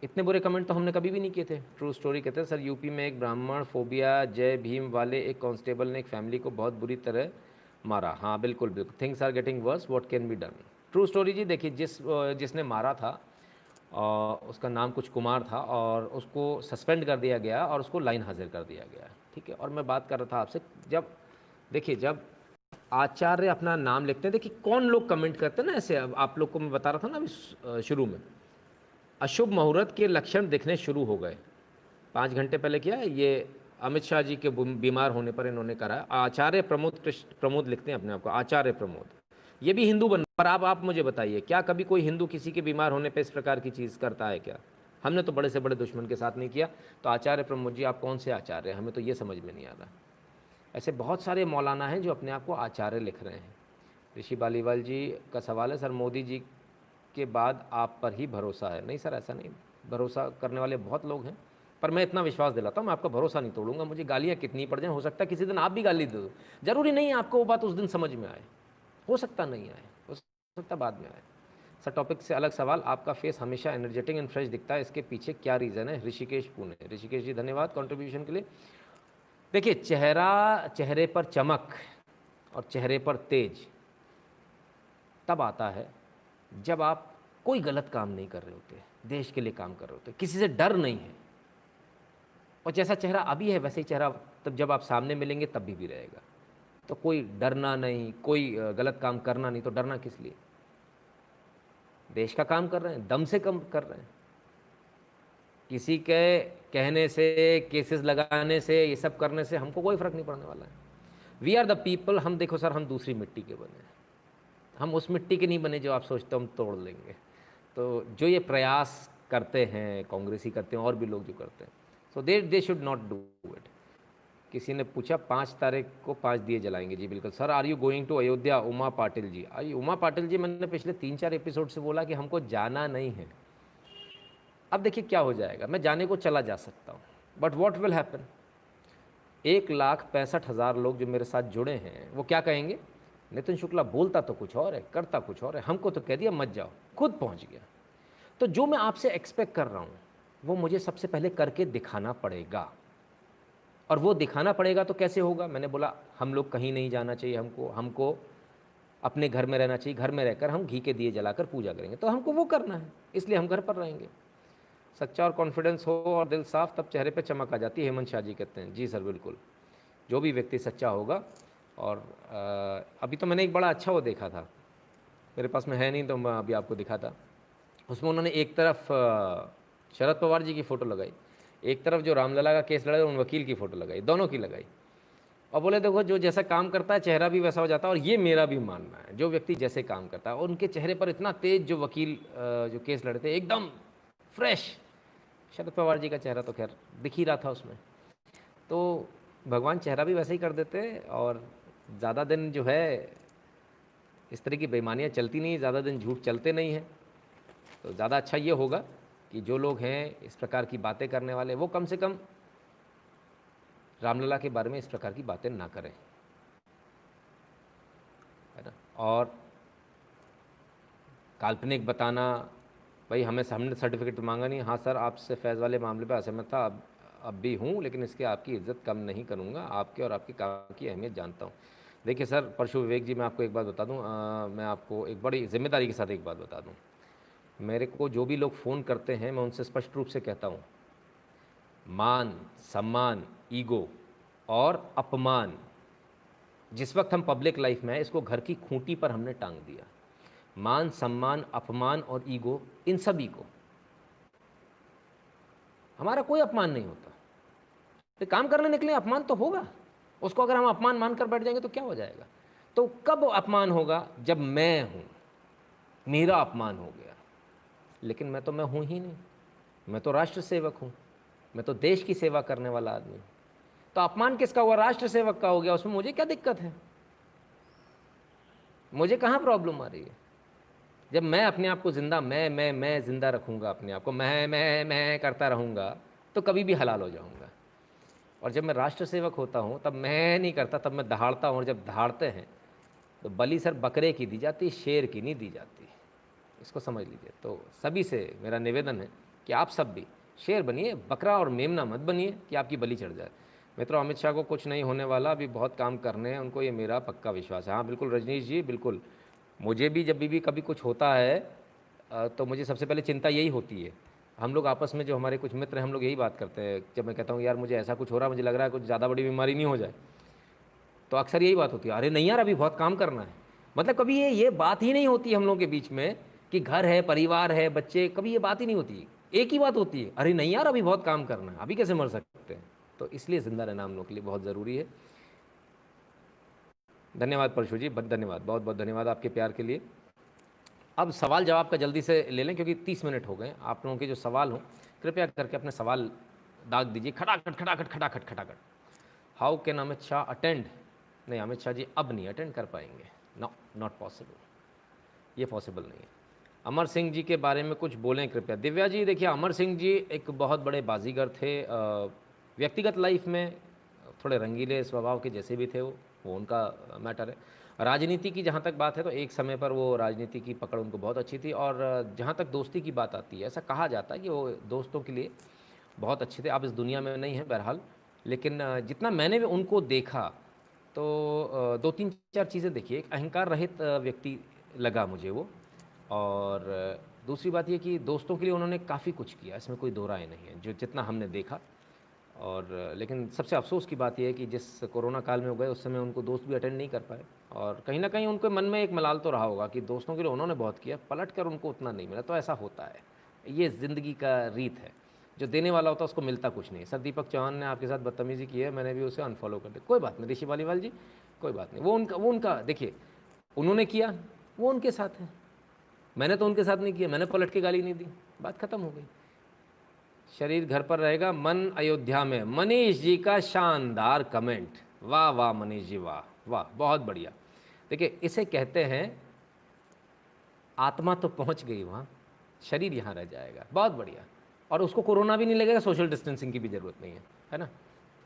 इतने बुरे कमेंट तो हमने कभी भी नहीं किए थे। ट्रू स्टोरी कहते हैं, सर यूपी में एक ब्राह्मण फोबिया जय भीम वाले एक कांस्टेबल ने एक फैमिली को बहुत बुरी तरह मारा। हाँ बिल्कुल बिल्कुल, things are getting worse, what can be done. True story जी, देखिए जिसने मारा था उसका नाम कुछ कुमार था, और उसको सस्पेंड कर दिया गया और उसको लाइन हाजिर कर दिया गया, ठीक है। और मैं बात कर रहा था आपसे, जब देखिए जब आचार्य अपना नाम लिखते हैं, देखिए कौन लोग कमेंट करते हैं ना ऐसे। अब आप लोग को मैं बता रहा था ना अभी शुरू में, अशुभ मुहूर्त के लक्षण दिखने शुरू हो गए। 5 घंटे पहले किया ये अमित शाह जी के बीमार होने पर इन्होंने करा। आचार्य प्रमोद, कृष्ण प्रमोद लिखते हैं अपने आप को, आचार्य प्रमोद। ये भी हिंदू बन पर आप मुझे बताइए, क्या कभी कोई हिंदू किसी के बीमार होने पर इस प्रकार की चीज़ करता है क्या? हमने तो बड़े से बड़े दुश्मन के साथ नहीं किया। तो आचार्य प्रमोद जी आप कौन से आचार्य हैं, हमें तो ये समझ में नहीं आ रहा। ऐसे बहुत सारे मौलाना हैं जो अपने आप को आचार्य लिख रहे हैं। ऋषि बालीवाल जी का सवाल है, सर मोदी जी के बाद आप पर ही भरोसा है? नहीं सर, ऐसा नहीं, भरोसा करने वाले बहुत लोग हैं, पर मैं इतना विश्वास दिलाता हूँ मैं आपका भरोसा नहीं तोड़ूंगा। मुझे गालियाँ कितनी पड़ जाए, हो सकता है किसी दिन आप भी गाली दे दो, जरूरी नहीं है आपको वो बात उस दिन समझ में आए, हो सकता नहीं आए। सकता है बाद में आए। सर टॉपिक से अलग सवाल, आपका फेस हमेशा एनर्जेटिक एंड फ्रेश दिखता है, इसके पीछे क्या रीज़न है? ऋषिकेश पुणे। ऋषिकेश जी धन्यवाद कंट्रीब्यूशन के लिए। देखिए चेहरे पर चमक और चेहरे पर तेज तब आता है जब आप कोई गलत काम नहीं कर रहे होते, देश के लिए काम कर रहे होते, किसी से डर नहीं है। और जैसा चेहरा अभी है वैसे ही चेहरा तब जब आप सामने मिलेंगे तब भी रहेगा। तो कोई डरना नहीं, कोई गलत काम करना नहीं, तो डरना किस लिए? देश का काम कर रहे हैं, दम से कम कर रहे हैं। किसी के कहने से, केसेस लगाने से, ये सब करने से हमको कोई फर्क नहीं पड़ने वाला है। We are the people. हम देखो सर, हम दूसरी मिट्टी के बने हैं, हम उस मिट्टी के नहीं बने जो आप सोचते हो हम तोड़ लेंगे। तो जो ये प्रयास करते हैं, कांग्रेसी करते हैं और भी लोग जो करते हैं, so they should not do it. किसी ने पूछा 5 तारीख को 5 दिए जलाएंगे। जी बिल्कुल sir. Are you going to Ayodhya? Uma Patil ji. I Uma Patil ji, मैंने पिछले 3-4 एपिसोड से बोला कि हमको जाना नहीं है। अब देखिए क्या हो जाएगा, मैं जाने को चला जा सकता हूँ, बट वॉट विल हैपन? 1,65,000 लोग जो मेरे साथ जुड़े हैं वो क्या कहेंगे? नितिन शुक्ला बोलता तो कुछ और है, करता कुछ और है, हमको तो कह दिया मत जाओ, खुद पहुँच गया। तो जो मैं आपसे एक्सपेक्ट कर रहा हूँ वो मुझे सबसे पहले करके दिखाना पड़ेगा। और वो दिखाना पड़ेगा तो कैसे होगा? मैंने बोला हम लोग कहीं नहीं जाना चाहिए, हमको अपने घर में रहना चाहिए, घर में रहकर हम घी के दिए जलाकर पूजा करेंगे, तो हमको वो करना है, इसलिए हम घर पर रहेंगे। सच्चा और कॉन्फिडेंस हो और दिल साफ, तब चेहरे पे चमक आ जाती है, हेमंत शाह जी कहते हैं। जी सर बिल्कुल, जो भी व्यक्ति सच्चा होगा। और अभी तो मैंने एक बड़ा अच्छा वो देखा था, मेरे पास में है नहीं तो मैं अभी आपको दिखाता। उसमें उन्होंने एक तरफ शरद पवार जी की फ़ोटो लगाई, एक तरफ जो रामलला का केस लड़ा उन वकील की फ़ोटो लगाई, दोनों की लगाई, और बोले देखो जो जैसा काम करता है चेहरा भी वैसा हो जाता है। और ये मेरा भी मानना है, जो व्यक्ति जैसे काम करता है, और उनके चेहरे पर इतना तेज, जो वकील जो केस लड़े थे एकदम फ्रेश। शरद पवार जी का चेहरा तो खैर दिख ही रहा था उसमें। तो भगवान चेहरा भी वैसे ही कर देते हैं। और ज़्यादा दिन जो है इस तरह की बेईमानियाँ चलती नहीं, ज़्यादा दिन झूठ चलते नहीं हैं। तो ज़्यादा अच्छा ये होगा कि जो लोग हैं इस प्रकार की बातें करने वाले, वो कम से कम रामलला के बारे में इस प्रकार की बातें ना करें, है ना। और काल्पनिक बताना, भाई हमने सर्टिफिकेट मांगा नहीं। हाँ सर, आपसे फैज़ वाले मामले पर असहमत था, अब भी हूँ, लेकिन इसके आपकी इज्जत कम नहीं करूँगा, आपके और आपके काम की अहमियत जानता हूँ। देखिए सर परशु विवेक जी, मैं आपको एक बात बता दूँ, मैं आपको एक बड़ी जिम्मेदारी के साथ एक बात बता दूँ। मेरे को जो भी लोग फ़ोन करते हैं मैं उनसे स्पष्ट रूप से कहता हूँ, मान सम्मान, ईगो और अपमान, जिस वक्त हम पब्लिक लाइफ में हैं, इसको घर की खूंटी पर हमने टांग दिया। मान सम्मान, अपमान और ईगो, इन सभी को, हमारा कोई अपमान नहीं होता। तो काम करने निकले अपमान तो होगा, उसको अगर हम अपमान मानकर बैठ जाएंगे तो क्या हो जाएगा? तो कब अपमान होगा? जब मैं हूं, मेरा अपमान हो गया। लेकिन मैं हूं ही नहीं, मैं तो राष्ट्र सेवक हूं, मैं तो देश की सेवा करने वाला आदमी हूं। तो अपमान किसका हुआ? राष्ट्र सेवक का हो गया। उसमें मुझे क्या दिक्कत है? मुझे कहाँ प्रॉब्लम आ रही है? जब मैं अपने आप को जिंदा, मैं जिंदा रखूंगा, अपने आप को मैं करता रहूंगा, तो कभी भी हलाल हो जाऊंगा। और जब मैं राष्ट्र सेवक होता हूँ तब मैं नहीं करता, तब मैं दहाड़ता हूँ। और जब दहाड़ते हैं तो बलि सर बकरे की दी जाती, शेर की नहीं दी जाती, इसको समझ लीजिए। तो सभी से मेरा निवेदन है कि आप सब भी शेर बनिए, बकरा और मेमना मत बनिए कि आपकी बलि चढ़ जाए। मित्रों, अमित शाह को कुछ नहीं होने वाला, अभी बहुत काम करने हैं उनको, ये मेरा पक्का विश्वास है। हाँ बिल्कुल रजनीश जी, बिल्कुल। मुझे भी जब भी कभी कुछ होता है तो मुझे सबसे पहले चिंता यही होती है। हम लोग आपस में जो हमारे कुछ मित्र हैं, हम लोग यही बात करते हैं, जब मैं कहता हूँ यार मुझे ऐसा कुछ हो रहा है, मुझे लग रहा है कुछ ज़्यादा बड़ी बीमारी नहीं हो जाए, तो अक्सर यही बात होती है, अरे नहीं यार अभी बहुत काम करना है। मतलब कभी ये बात ही नहीं होती हम लोग के बीच में कि घर है, परिवार है, बच्चे, कभी ये बात ही नहीं होती। एक ही बात होती है, अरे नहीं यार अभी बहुत काम करना है, अभी कैसे मर सकते हैं। तो इसलिए ज़िंदा रहना हम लोग के लिए बहुत ज़रूरी है। धन्यवाद परशु जी, धन्यवाद, बहुत बहुत धन्यवाद आपके प्यार के लिए। अब सवाल जवाब का जल्दी से ले लें क्योंकि 30 मिनट हो गए। आप लोगों के जो सवाल हों कृपया करके अपने सवाल दाग दीजिए, खटाखट खटाखट खटाखट खटाखट। How can Amit Shah attend? नहीं, अमित शाह जी अब नहीं अटेंड कर पाएंगे, नो, नॉट पॉसिबल, ये पॉसिबल नहीं है। अमर सिंह जी के बारे में कुछ बोलें कृपया। दिव्या जी, देखिए अमर सिंह जी एक बहुत बड़े बाजीगर थे, व्यक्तिगत लाइफ में थोड़े रंगीले स्वभाव के जैसे भी थे, वो उनका मैटर है। राजनीति की जहाँ तक बात है तो एक समय पर वो राजनीति की पकड़ उनको बहुत अच्छी थी, और जहाँ तक दोस्ती की बात आती है, ऐसा कहा जाता है कि वो दोस्तों के लिए बहुत अच्छे थे। अब इस दुनिया में नहीं है बहरहाल, लेकिन जितना मैंने भी उनको देखा तो दो तीन चार चीज़ें देखी। एक अहंकार रहित व्यक्ति लगा मुझे वो, और दूसरी बात ये कि दोस्तों के लिए उन्होंने काफ़ी कुछ किया, इसमें कोई दो राय नहीं है, जो जितना हमने देखा। और लेकिन सबसे अफसोस की बात यह है कि जिस कोरोना काल में वो गए उस समय उनको दोस्त भी अटेंड नहीं कर पाए, और कहीं ना कहीं उनके मन में एक मलाल तो रहा होगा कि दोस्तों के लिए उन्होंने बहुत किया, पलट कर उनको उतना नहीं मिला। तो ऐसा होता है, ये ज़िंदगी का रीत है, जो देने वाला होता है उसको मिलता कुछ नहीं। सर दीपक चौहान ने आपके साथ बदतमीज़ी की है, मैंने भी उसे अनफॉलो कर दिया, कोई बात नहीं ऋषि वालीवाल जी, कोई बात नहीं। वो उनका देखिए, उन्होंने किया, वो उनके साथ है, मैंने तो उनके साथ नहीं किया, मैंने पलट के गाली नहीं दी, बात खत्म हो गई। शरीर घर पर रहेगा, मन अयोध्या में। मनीष जी का शानदार कमेंट, वाह वाह मनीष जी, वाह वाह, बहुत बढ़िया। देखिए इसे कहते हैं आत्मा तो पहुंच गई वहाँ, शरीर यहाँ रह जाएगा, बहुत बढ़िया। और उसको कोरोना भी नहीं लगेगा, सोशल डिस्टेंसिंग की भी ज़रूरत नहीं है ना।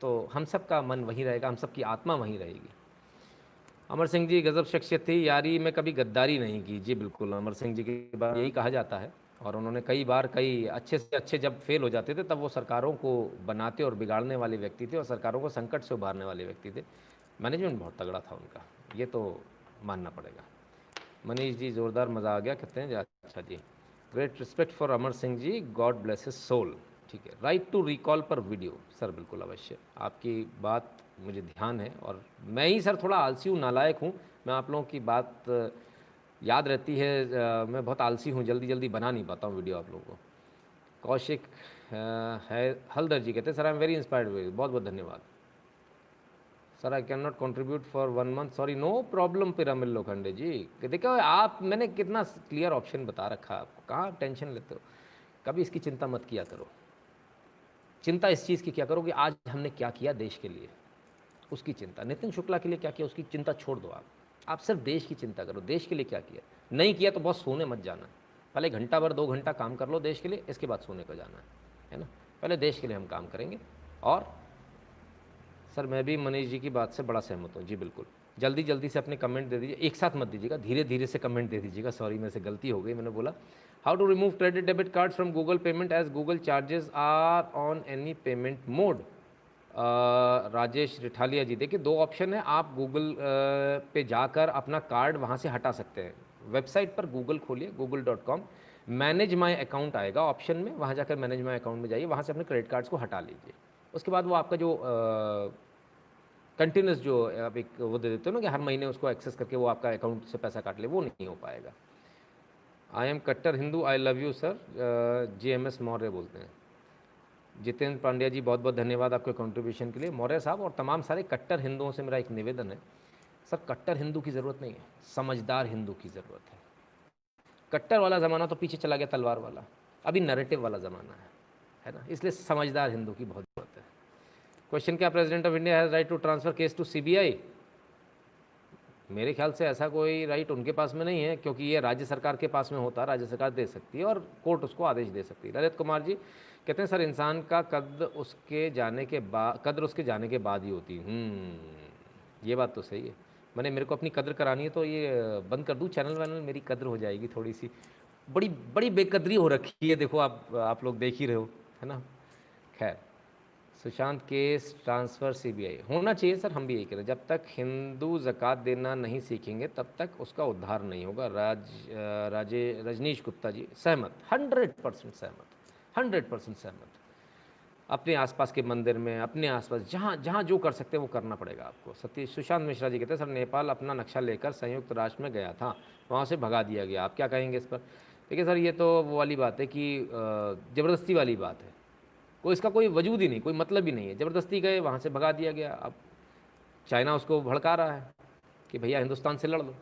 तो हम सब का मन वहीं रहेगा, हम सब की आत्मा वहीं रहेगी। अमर सिंह जी गजब शख्सियत थी, यारी में कभी गद्दारी नहीं की। जी बिल्कुल, अमर सिंह जी के बारे में यही कहा जाता है। और उन्होंने कई बार, कई अच्छे से अच्छे जब फेल हो जाते थे तब वो सरकारों को बनाते और बिगाड़ने वाले व्यक्ति थे, और सरकारों को संकट से उभारने वाले व्यक्ति थे। मैनेजमेंट बहुत तगड़ा था उनका, ये तो मानना पड़ेगा। मनीष जी ज़ोरदार, मज़ा आ गया, कहते हैं। अच्छा जी, great respect for Amar Singh ji, god bless his soul. ठीक है, राइट टू रिकॉल पर वीडियो, सर बिल्कुल अवश्य, आपकी बात मुझे ध्यान है। और मैं ही सर थोड़ा आलसी हूँ, नालायक हूँ, मैं आप लोगों की बात याद रहती है, मैं बहुत आलसी हूँ, जल्दी जल्दी बना नहीं पाता हूँ वीडियो आप लोगों को। कौशिक है हल्दर जी कहते हैं sir I am very inspired, बहुत बहुत धन्यवाद sir. I can not contribute for 1 month, sorry, no problem Piramal Lokhande ji. देखो आप, मैंने कितना क्लियर ऑप्शन बता रखा है आपको, कहाँ टेंशन लेते हो। कभी इसकी चिंता मत किया करो, चिंता इस चीज़ की क्या करो कि आज हमने क्या किया देश के लिए, उसकी चिंता। नितिन शुक्ला के लिए क्या किया उसकी चिंता छोड़ दो आप सिर्फ देश की चिंता करो, देश के लिए क्या किया। नहीं किया तो बहुत सोने मत जाना, पहले घंटा भर 2 घंटा काम कर लो देश के लिए, इसके बाद सोने को जाना है ना। पहले देश के लिए हम काम करेंगे। और सर मैं भी मनीष जी की बात से बड़ा सहमत हूँ, जी बिल्कुल। जल्दी जल्दी से अपने कमेंट दे दीजिए, एक साथ मत दीजिएगा, धीरे धीरे से कमेंट दे दीजिएगा। सॉरी मेरे से गलती हो गई, मैंने बोला how to remove credit debit card from Google payment as Google charges are on any payment mode. Rajesh Rithalia ji, देखिए दो ऑप्शन है, आप गूगल पे जाकर अपना कार्ड वहाँ से हटा सकते हैं। वेबसाइट पर गूगल खोलिए, google.com, मैनेज माई अकाउंट आएगा ऑप्शन में, वहाँ जाकर मैनेज माई अकाउंट में जाइए, वहाँ से अपने क्रेडिट कार्ड्स को हटा लीजिए। उसके बाद वो आपका जो कंटिन्यूस जो आप एक वो दे देते हो ना कि हर महीने उसको एक्सेस करके वो आपका अकाउंट से पैसा काट ले, वो नहीं हो पाएगा। आई एम कट्टर Hindu, I love you sir, GMS Maurya बोलते हैं। जितेंद्र पांड्या जी बहुत बहुत धन्यवाद आपके कंट्रीब्यूशन के लिए। मौर्य साहब और तमाम सारे कट्टर हिंदुओं से मेरा एक निवेदन है, सर कट्टर हिंदू की ज़रूरत नहीं है, समझदार हिंदू की ज़रूरत है। कट्टर वाला ज़माना तो पीछे चला गया, तलवार वाला, अभी नैरेटिव वाला ज़माना है ना, इसलिए समझदार हिंदू की बहुत ज़रूरत है। क्वेश्चन, क्या president of India has right to transfer case to CBI? मेरे ख्याल से ऐसा कोई राइट उनके पास में नहीं है, क्योंकि ये राज्य सरकार के पास में होता है, राज्य सरकार दे सकती है और कोर्ट उसको आदेश दे सकती है। ललित कुमार जी कहते हैं सर इंसान का कद्र उसके जाने के बाद ही होती है। ये बात तो सही है। मेरे को अपनी कद्र करानी है तो ये बंद कर दूँ चैनल वैनल, मेरी कद्र हो जाएगी थोड़ी सी। बड़ी बड़ी बेकदरी हो रखी है, देखो आप लोग देख ही रहे हो, है ना। खैर, सुशांत केस ट्रांसफ़र CBI होना चाहिए सर, हम भी यही कह रहे हैं। जब तक हिंदू ज़कात देना नहीं सीखेंगे तब तक उसका उद्धार नहीं होगा। रजनीश गुप्ता जी, सहमत, 100% सहमत, 100% सहमत। अपने आसपास के मंदिर में, अपने आसपास जहाँ जहाँ जो कर सकते हैं वो करना पड़ेगा आपको। सतीश सुशांत मिश्रा जी कहते हैं सर नेपाल अपना नक्शा लेकर संयुक्त राष्ट्र में गया था, वहाँ से भगा दिया गया, आप क्या कहेंगे इस पर? देखिए सर ये तो वो वाली बात है कि ज़बरदस्ती वाली बात है, कोई इसका कोई वजूद ही नहीं, कोई मतलब ही नहीं है। ज़बरदस्ती गए, वहाँ से भगा दिया गया। अब चाइना उसको भड़का रहा है कि भैया हिंदुस्तान से लड़ लो।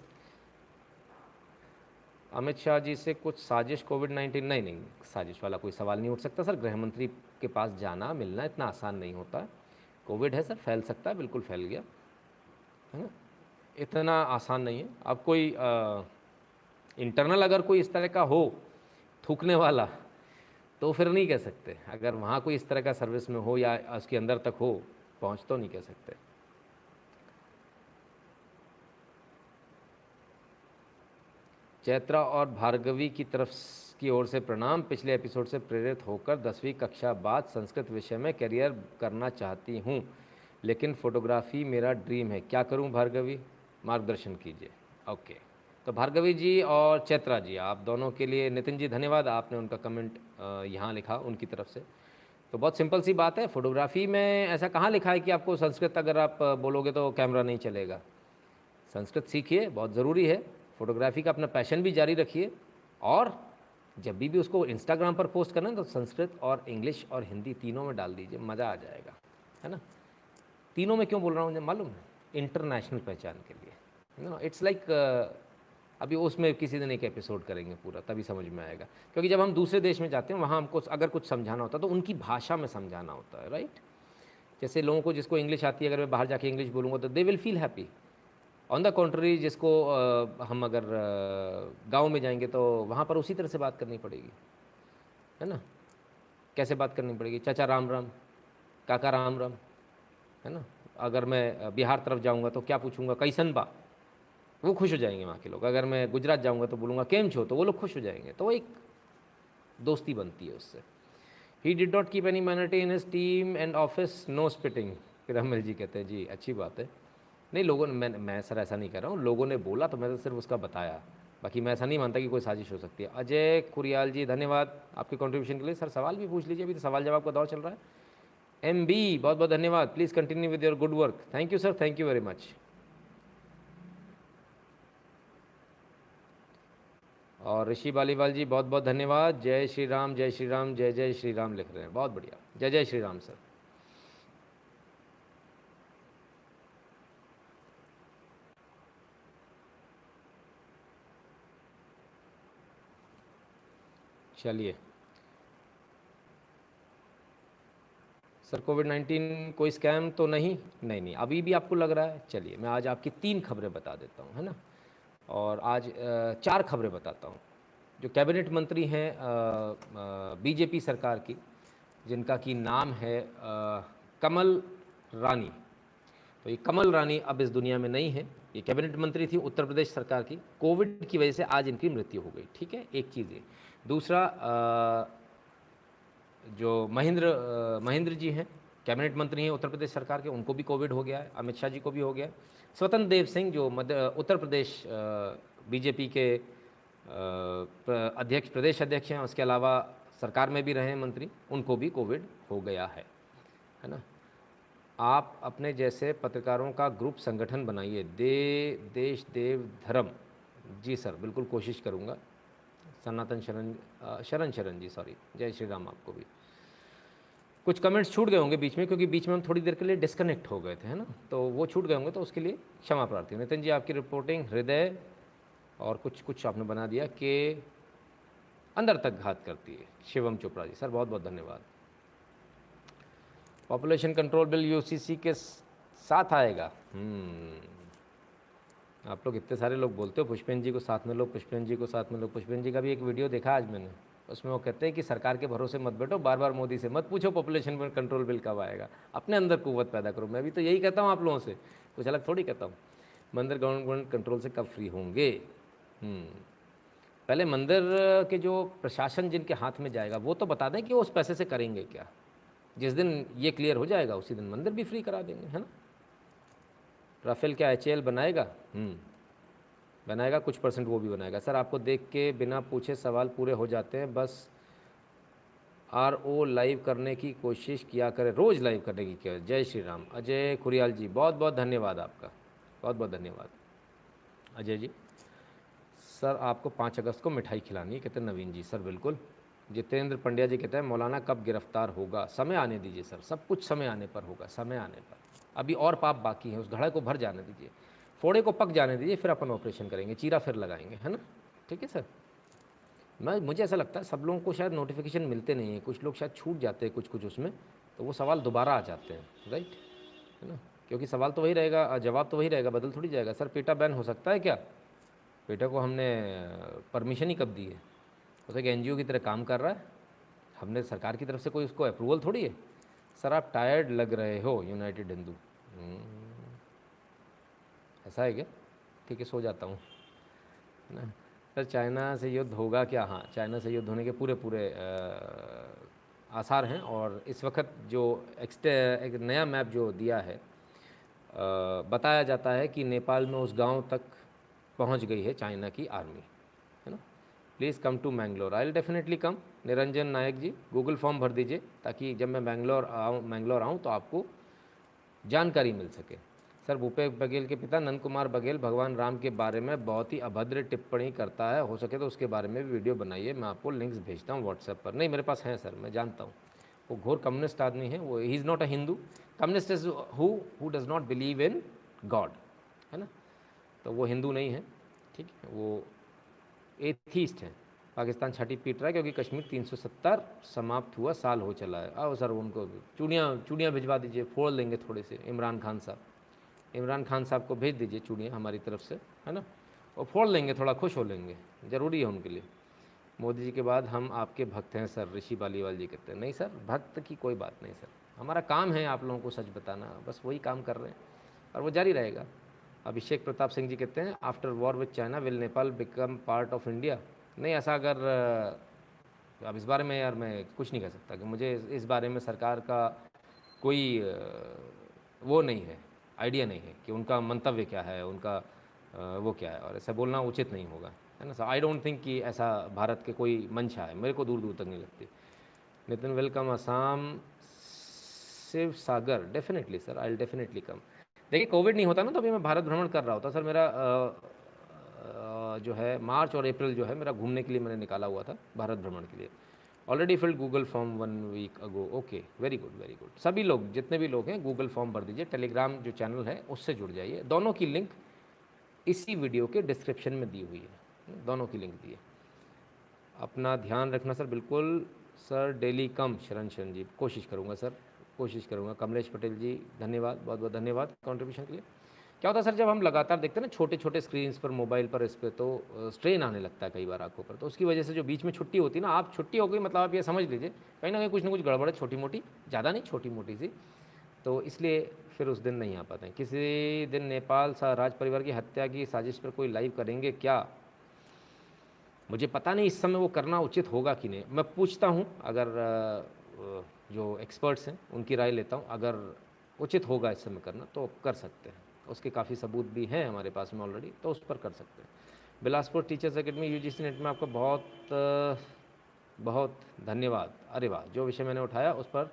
अमित शाह जी से कुछ साजिश कोविड-19? नहीं नहीं, साजिश वाला कोई सवाल नहीं उठ सकता सर। गृह मंत्री के पास जाना मिलना इतना आसान नहीं होता। कोविड है सर, फैल सकता है, बिल्कुल फैल गया है ना, इतना आसान नहीं है। अब कोई इंटरनल अगर कोई इस तरह का हो थूकने वाला तो फिर नहीं कह सकते। अगर वहाँ कोई इस तरह का सर्विस में हो या उसके अंदर तक हो पहुँच, तो नहीं कह सकते। चैत्रा और भार्गवी की तरफ की ओर से प्रणाम। पिछले एपिसोड से प्रेरित होकर 10वीं कक्षा बाद संस्कृत विषय में करियर करना चाहती हूँ, लेकिन फोटोग्राफी मेरा ड्रीम है। क्या करूँ भार्गवी, मार्गदर्शन कीजिए। ओके, तो भार्गवी जी और चैत्रा जी, आप दोनों के लिए नितिन जी धन्यवाद, आपने उनका कमेंट यहाँ लिखा उनकी तरफ से। तो बहुत सिंपल सी बात है, फोटोग्राफी में ऐसा कहाँ लिखा है कि आपको संस्कृत अगर आप बोलोगे तो कैमरा नहीं चलेगा। संस्कृत सीखिए, बहुत ज़रूरी है। फोटोग्राफी का अपना पैशन भी जारी रखिए, और जब भी उसको इंस्टाग्राम पर पोस्ट करना है तो संस्कृत और इंग्लिश और हिंदी तीनों में डाल दीजिए, मज़ा आ जाएगा, है ना। तीनों में क्यों बोल रहा हूँ मुझे मालूम है, इंटरनेशनल पहचान के लिए, यू नो इट्स लाइक अभी उसमें किसी दिन एक एपिसोड करेंगे पूरा, तभी समझ में आएगा। क्योंकि जब हम दूसरे देश में जाते हैं वहाँ हमको अगर कुछ समझाना होता है तो उनकी भाषा में समझाना होता है, राइट। जैसे लोगों को जिसको इंग्लिश आती है, अगर मैं बाहर जाके इंग्लिश बोलूँगा तो they will feel happy. On the contrary, जिसको हम अगर गांव में जाएंगे तो वहाँ पर उसी तरह से बात करनी पड़ेगी, है ना। कैसे बात करनी पड़ेगी, चाचा राम राम, काका राम राम, है ना। अगर मैं बिहार तरफ जाऊँगा तो क्या पूछूंगा, कैसन बा, वो खुश हो जाएंगे वहाँ के लोग। अगर मैं गुजरात जाऊँगा तो बोलूँगा केम छो, तो वो लोग खुश हो जाएंगे। तो वो एक दोस्ती बनती है उससे। He did not keep any minority in his team and office, no spitting, Piramal ji कहते हैं जी, अच्छी बात है। नहीं, लोगों ने, मैं सर ऐसा नहीं कह रहा हूँ, लोगों ने बोला तो मैं तो सिर्फ उसका बताया, बाकी मैं ऐसा नहीं मानता कि कोई साजिश हो सकती है। अजय कुरियाल जी धन्यवाद आपके कंट्रीब्यूशन के लिए। सर सवाल भी पूछ लीजिए, अभी तो सवाल जवाब का दौर चल रहा है। एम बी बहुत बहुत धन्यवाद, please continue with your good work. Thank you sir, thank you very much. और ऋषि बालीवाल जी बहुत बहुत धन्यवाद। जय श्री राम, जय श्री राम, जय जय श्री राम लिख रहे हैं, बहुत बढ़िया, जय जय श्री राम सर। चलिए सर, कोविड-19 कोई स्कैम तो नहीं, नहीं नहीं अभी भी आपको लग रहा है। चलिए मैं आज आपकी 3 खबरें बता देता हूँ, है ना। और आज 4 खबरें बताता हूँ। जो कैबिनेट मंत्री हैं बीजेपी सरकार की, जिनका कि नाम है कमल रानी। तो ये कमल रानी अब इस दुनिया में नहीं है। ये कैबिनेट मंत्री थी उत्तर प्रदेश सरकार की। कोविड की वजह से आज इनकी मृत्यु हो गई, ठीक है, एक चीज़ ये। दूसरा, जो महेंद्र जी हैं, कैबिनेट मंत्री हैं उत्तर प्रदेश सरकार के, उनको भी कोविड हो गया है। अमित शाह जी को भी हो गया है। स्वतंत्र देव सिंह जो उत्तर प्रदेश बीजेपी के अध्यक्ष, प्रदेश अध्यक्ष हैं, उसके अलावा सरकार में भी रहे हैं मंत्री, उनको भी कोविड हो गया है ना। आप अपने जैसे पत्रकारों का ग्रुप संगठन बनाइए, देश देव धर्म। जी सर, बिल्कुल कोशिश करूँगा। सनातन शरण जी, सॉरी, जय श्री राम आपको भी। कुछ कमेंट्स छूट गए होंगे बीच में, क्योंकि बीच में हम थोड़ी देर के लिए डिस्कनेक्ट हो गए थे, है ना, तो वो छूट गए होंगे, तो उसके लिए क्षमा प्रार्थी हूँ। नितिन जी आपकी रिपोर्टिंग हृदय और कुछ कुछ आपने बना दिया कि अंदर तक घात करती है। शिवम चोपड़ा जी, सर बहुत बहुत धन्यवाद। पॉपुलेशन कंट्रोल बिल यूसीसी के साथ आएगा। आप लोग इतने सारे लोग बोलते हो पुष्पेंद्र जी को साथ में लो, पुष्पेंद्र जी को साथ में लो। पुष्पेंद्र जी का भी एक वीडियो देखा आज मैंने, उसमें वो कहते हैं कि सरकार के भरोसे मत बैठो, बार बार मोदी से मत पूछो पॉपुलेशन कंट्रोल बिल कब आएगा, अपने अंदर कुव्वत पैदा करो। मैं भी तो यही कहता हूँ आप लोगों से, कुछ अलग थोड़ी कहता हूँ। मंदिर गवर्नमेंट कंट्रोल से कब फ्री होंगे? पहले मंदिर के जो प्रशासन जिनके हाथ में जाएगा वो तो बता दें कि वो उस पैसे से करेंगे क्या। जिस दिन ये क्लियर हो जाएगा उसी दिन मंदिर भी फ्री करा देंगे, है ना। राफेल क्या एचएएल बनाएगा? बनाएगा, कुछ परसेंट वो भी बनाएगा। सर आपको देख के बिना पूछे सवाल पूरे हो जाते हैं, बस RO लाइव करने की कोशिश किया करें, रोज़ लाइव करने की क्या। जय श्री राम। अजय कुरियाल जी बहुत बहुत धन्यवाद आपका, बहुत बहुत धन्यवाद अजय जी। सर आपको 5 अगस्त को मिठाई खिलानी है, कहते हैं नवीन जी। सर बिल्कुल। जितेंद्र पंड्या जी कहते हैं मौलाना कब गिरफ्तार होगा? समय आने दीजिए सर, सब कुछ समय आने पर होगा, समय आने पर। अभी और पाप बाकी हैं, उस घड़े को भर जाने दीजिए, फोड़े को पक जाने दीजिए, फिर अपन ऑपरेशन करेंगे, चीरा फिर लगाएंगे, है ना। ठीक है सर। मुझे ऐसा लगता है सब लोगों को शायद नोटिफिकेशन मिलते नहीं हैं, कुछ लोग शायद छूट जाते हैं कुछ कुछ उसमें, तो वो सवाल दोबारा आ जाते हैं, राइट, है ना। क्योंकि सवाल तो वही रहेगा, जवाब तो वही रहेगा, बदल थोड़ी जाएगा। सर पेटा बैन हो सकता है क्या? पेटा को हमने परमिशन ही कब दी है? वो तो एक NGO की तरह काम कर रहा है, हमने सरकार की तरफ से कोई उसको अप्रूवल थोड़ी है। सर आप टायर्ड लग रहे हो, यूनाइटेड हिंदू। ऐसा है क्या? ठीक है, सो जाता हूँ, है ना। सर चाइना से युद्ध होगा क्या? हाँ, चाइना से युद्ध होने के पूरे पूरे आसार हैं। और इस वक्त जो एक नया मैप जो दिया है, बताया जाता है कि नेपाल में उस गांव तक पहुंच गई है चाइना की आर्मी, है ना। Please come to Mangalore. I will definitely come. Niranjan Nayak ji, Google form भर दीजिए ताकि जब मैं मैंगलोर आऊँ तो आपको जानकारी मिल सके। सर भूपेश बघेल के पिता नंद कुमार बघेल भगवान राम के बारे में बहुत ही अभद्र टिप्पणी करता है, हो सके तो उसके बारे में भी वीडियो बनाइए, मैं आपको लिंक्स भेजता हूँ व्हाट्सएप पर। नहीं, मेरे पास हैं सर, मैं जानता हूँ। वो घोर कम्युनिस्ट आदमी है, वो he is not a Hindu. Communist is who does not believe in God, है ना। तो वो हिंदू नहीं है, ठीक है, वो एथीस्ट हैं। पाकिस्तान छाती पीट रहा है क्योंकि कश्मीर 370 समाप्त हुआ साल हो चला है। आओ सर, उनको चूड़ियाँ चूड़ियाँ भिजवा दीजिए, फोड़ लेंगे थोड़े से। इमरान खान साहब को भेज दीजिए चूड़ियाँ हमारी तरफ से, है ना, वो फोड़ लेंगे, थोड़ा खुश हो लेंगे, ज़रूरी है उनके लिए। मोदी जी के बाद हम आपके भक्त हैं सर, ऋषि बालीवाल जी कहते हैं। नहीं सर, भक्त की कोई बात नहीं सर, हमारा काम है आप लोगों को सच बताना, बस वही काम कर रहे हैं और वो जारी रहेगा। अभिषेक प्रताप सिंह जी कहते हैं after war with China will Nepal become part of India. नहीं, ऐसा अगर अब इस बारे में यार मैं कुछ नहीं कह सकता कि मुझे इस बारे में सरकार का कोई वो नहीं है, आइडिया नहीं है कि उनका मंतव्य क्या है, उनका वो क्या है, और ऐसा बोलना उचित नहीं होगा, है ना सर। आई डोंट थिंक कि ऐसा भारत के कोई मंशा है, मेरे को दूर दूर तक नहीं लगती। Nitin welcome Assam Shiv Sagar, definitely sir, I will definitely come. देखिए कोविड नहीं होता ना तो अभी मैं भारत भ्रमण कर रहा होता सर। मेरा जो है मार्च और अप्रैल जो है मेरा घूमने के लिए मैंने निकाला हुआ था, भारत भ्रमण के लिए। Already filled Google form 1 week ago. Okay, very good very good. सभी लोग, जितने भी लोग हैं, गूगल फॉर्म भर दीजिए। टेलीग्राम जो चैनल है उससे जुड़ जाइए, दोनों की लिंक इसी वीडियो के डिस्क्रिप्शन में दी हुई है, दोनों की लिंक दी है। अपना ध्यान रखना सर, बिल्कुल सर, डेली कम। शरण जी, कोशिश करूँगा सर, कोशिश करूँगा। कमलेश पटेल जी, धन्यवाद, बहुत बहुत धन्यवाद कंट्रीब्यूशन के लिए। क्या होता है सर, जब हम लगातार देखते हैं ना छोटे छोटे स्क्रीन्स पर, मोबाइल पर, इस पर, तो स्ट्रेन आने लगता है कई बार आंखों पर। तो उसकी वजह से जो बीच में छुट्टी होती है ना, आप छुट्टी हो गई मतलब आप ये समझ लीजिए कहीं ना कहीं कुछ ना कुछ गड़बड़ है, छोटी मोटी, ज़्यादा नहीं, छोटी मोटी सी। तो इसलिए फिर उस दिन नहीं आ पाते हैं। किसी दिन नेपाल राज परिवार की हत्या की साजिश पर कोई लाइव करेंगे क्या? मुझे पता नहीं इस समय वो करना उचित होगा कि नहीं, मैं पूछता हूँ, अगर जो एक्सपर्ट्स हैं उनकी राय लेता हूँ। अगर उचित होगा इस समय करना तो कर सकते हैं, उसके काफ़ी सबूत भी हैं हमारे पास में ऑलरेडी, तो उस पर कर सकते हैं। Bilaspur teachers academy UGC net में आपका बहुत बहुत धन्यवाद। अरे वाह, जो विषय मैंने उठाया उस पर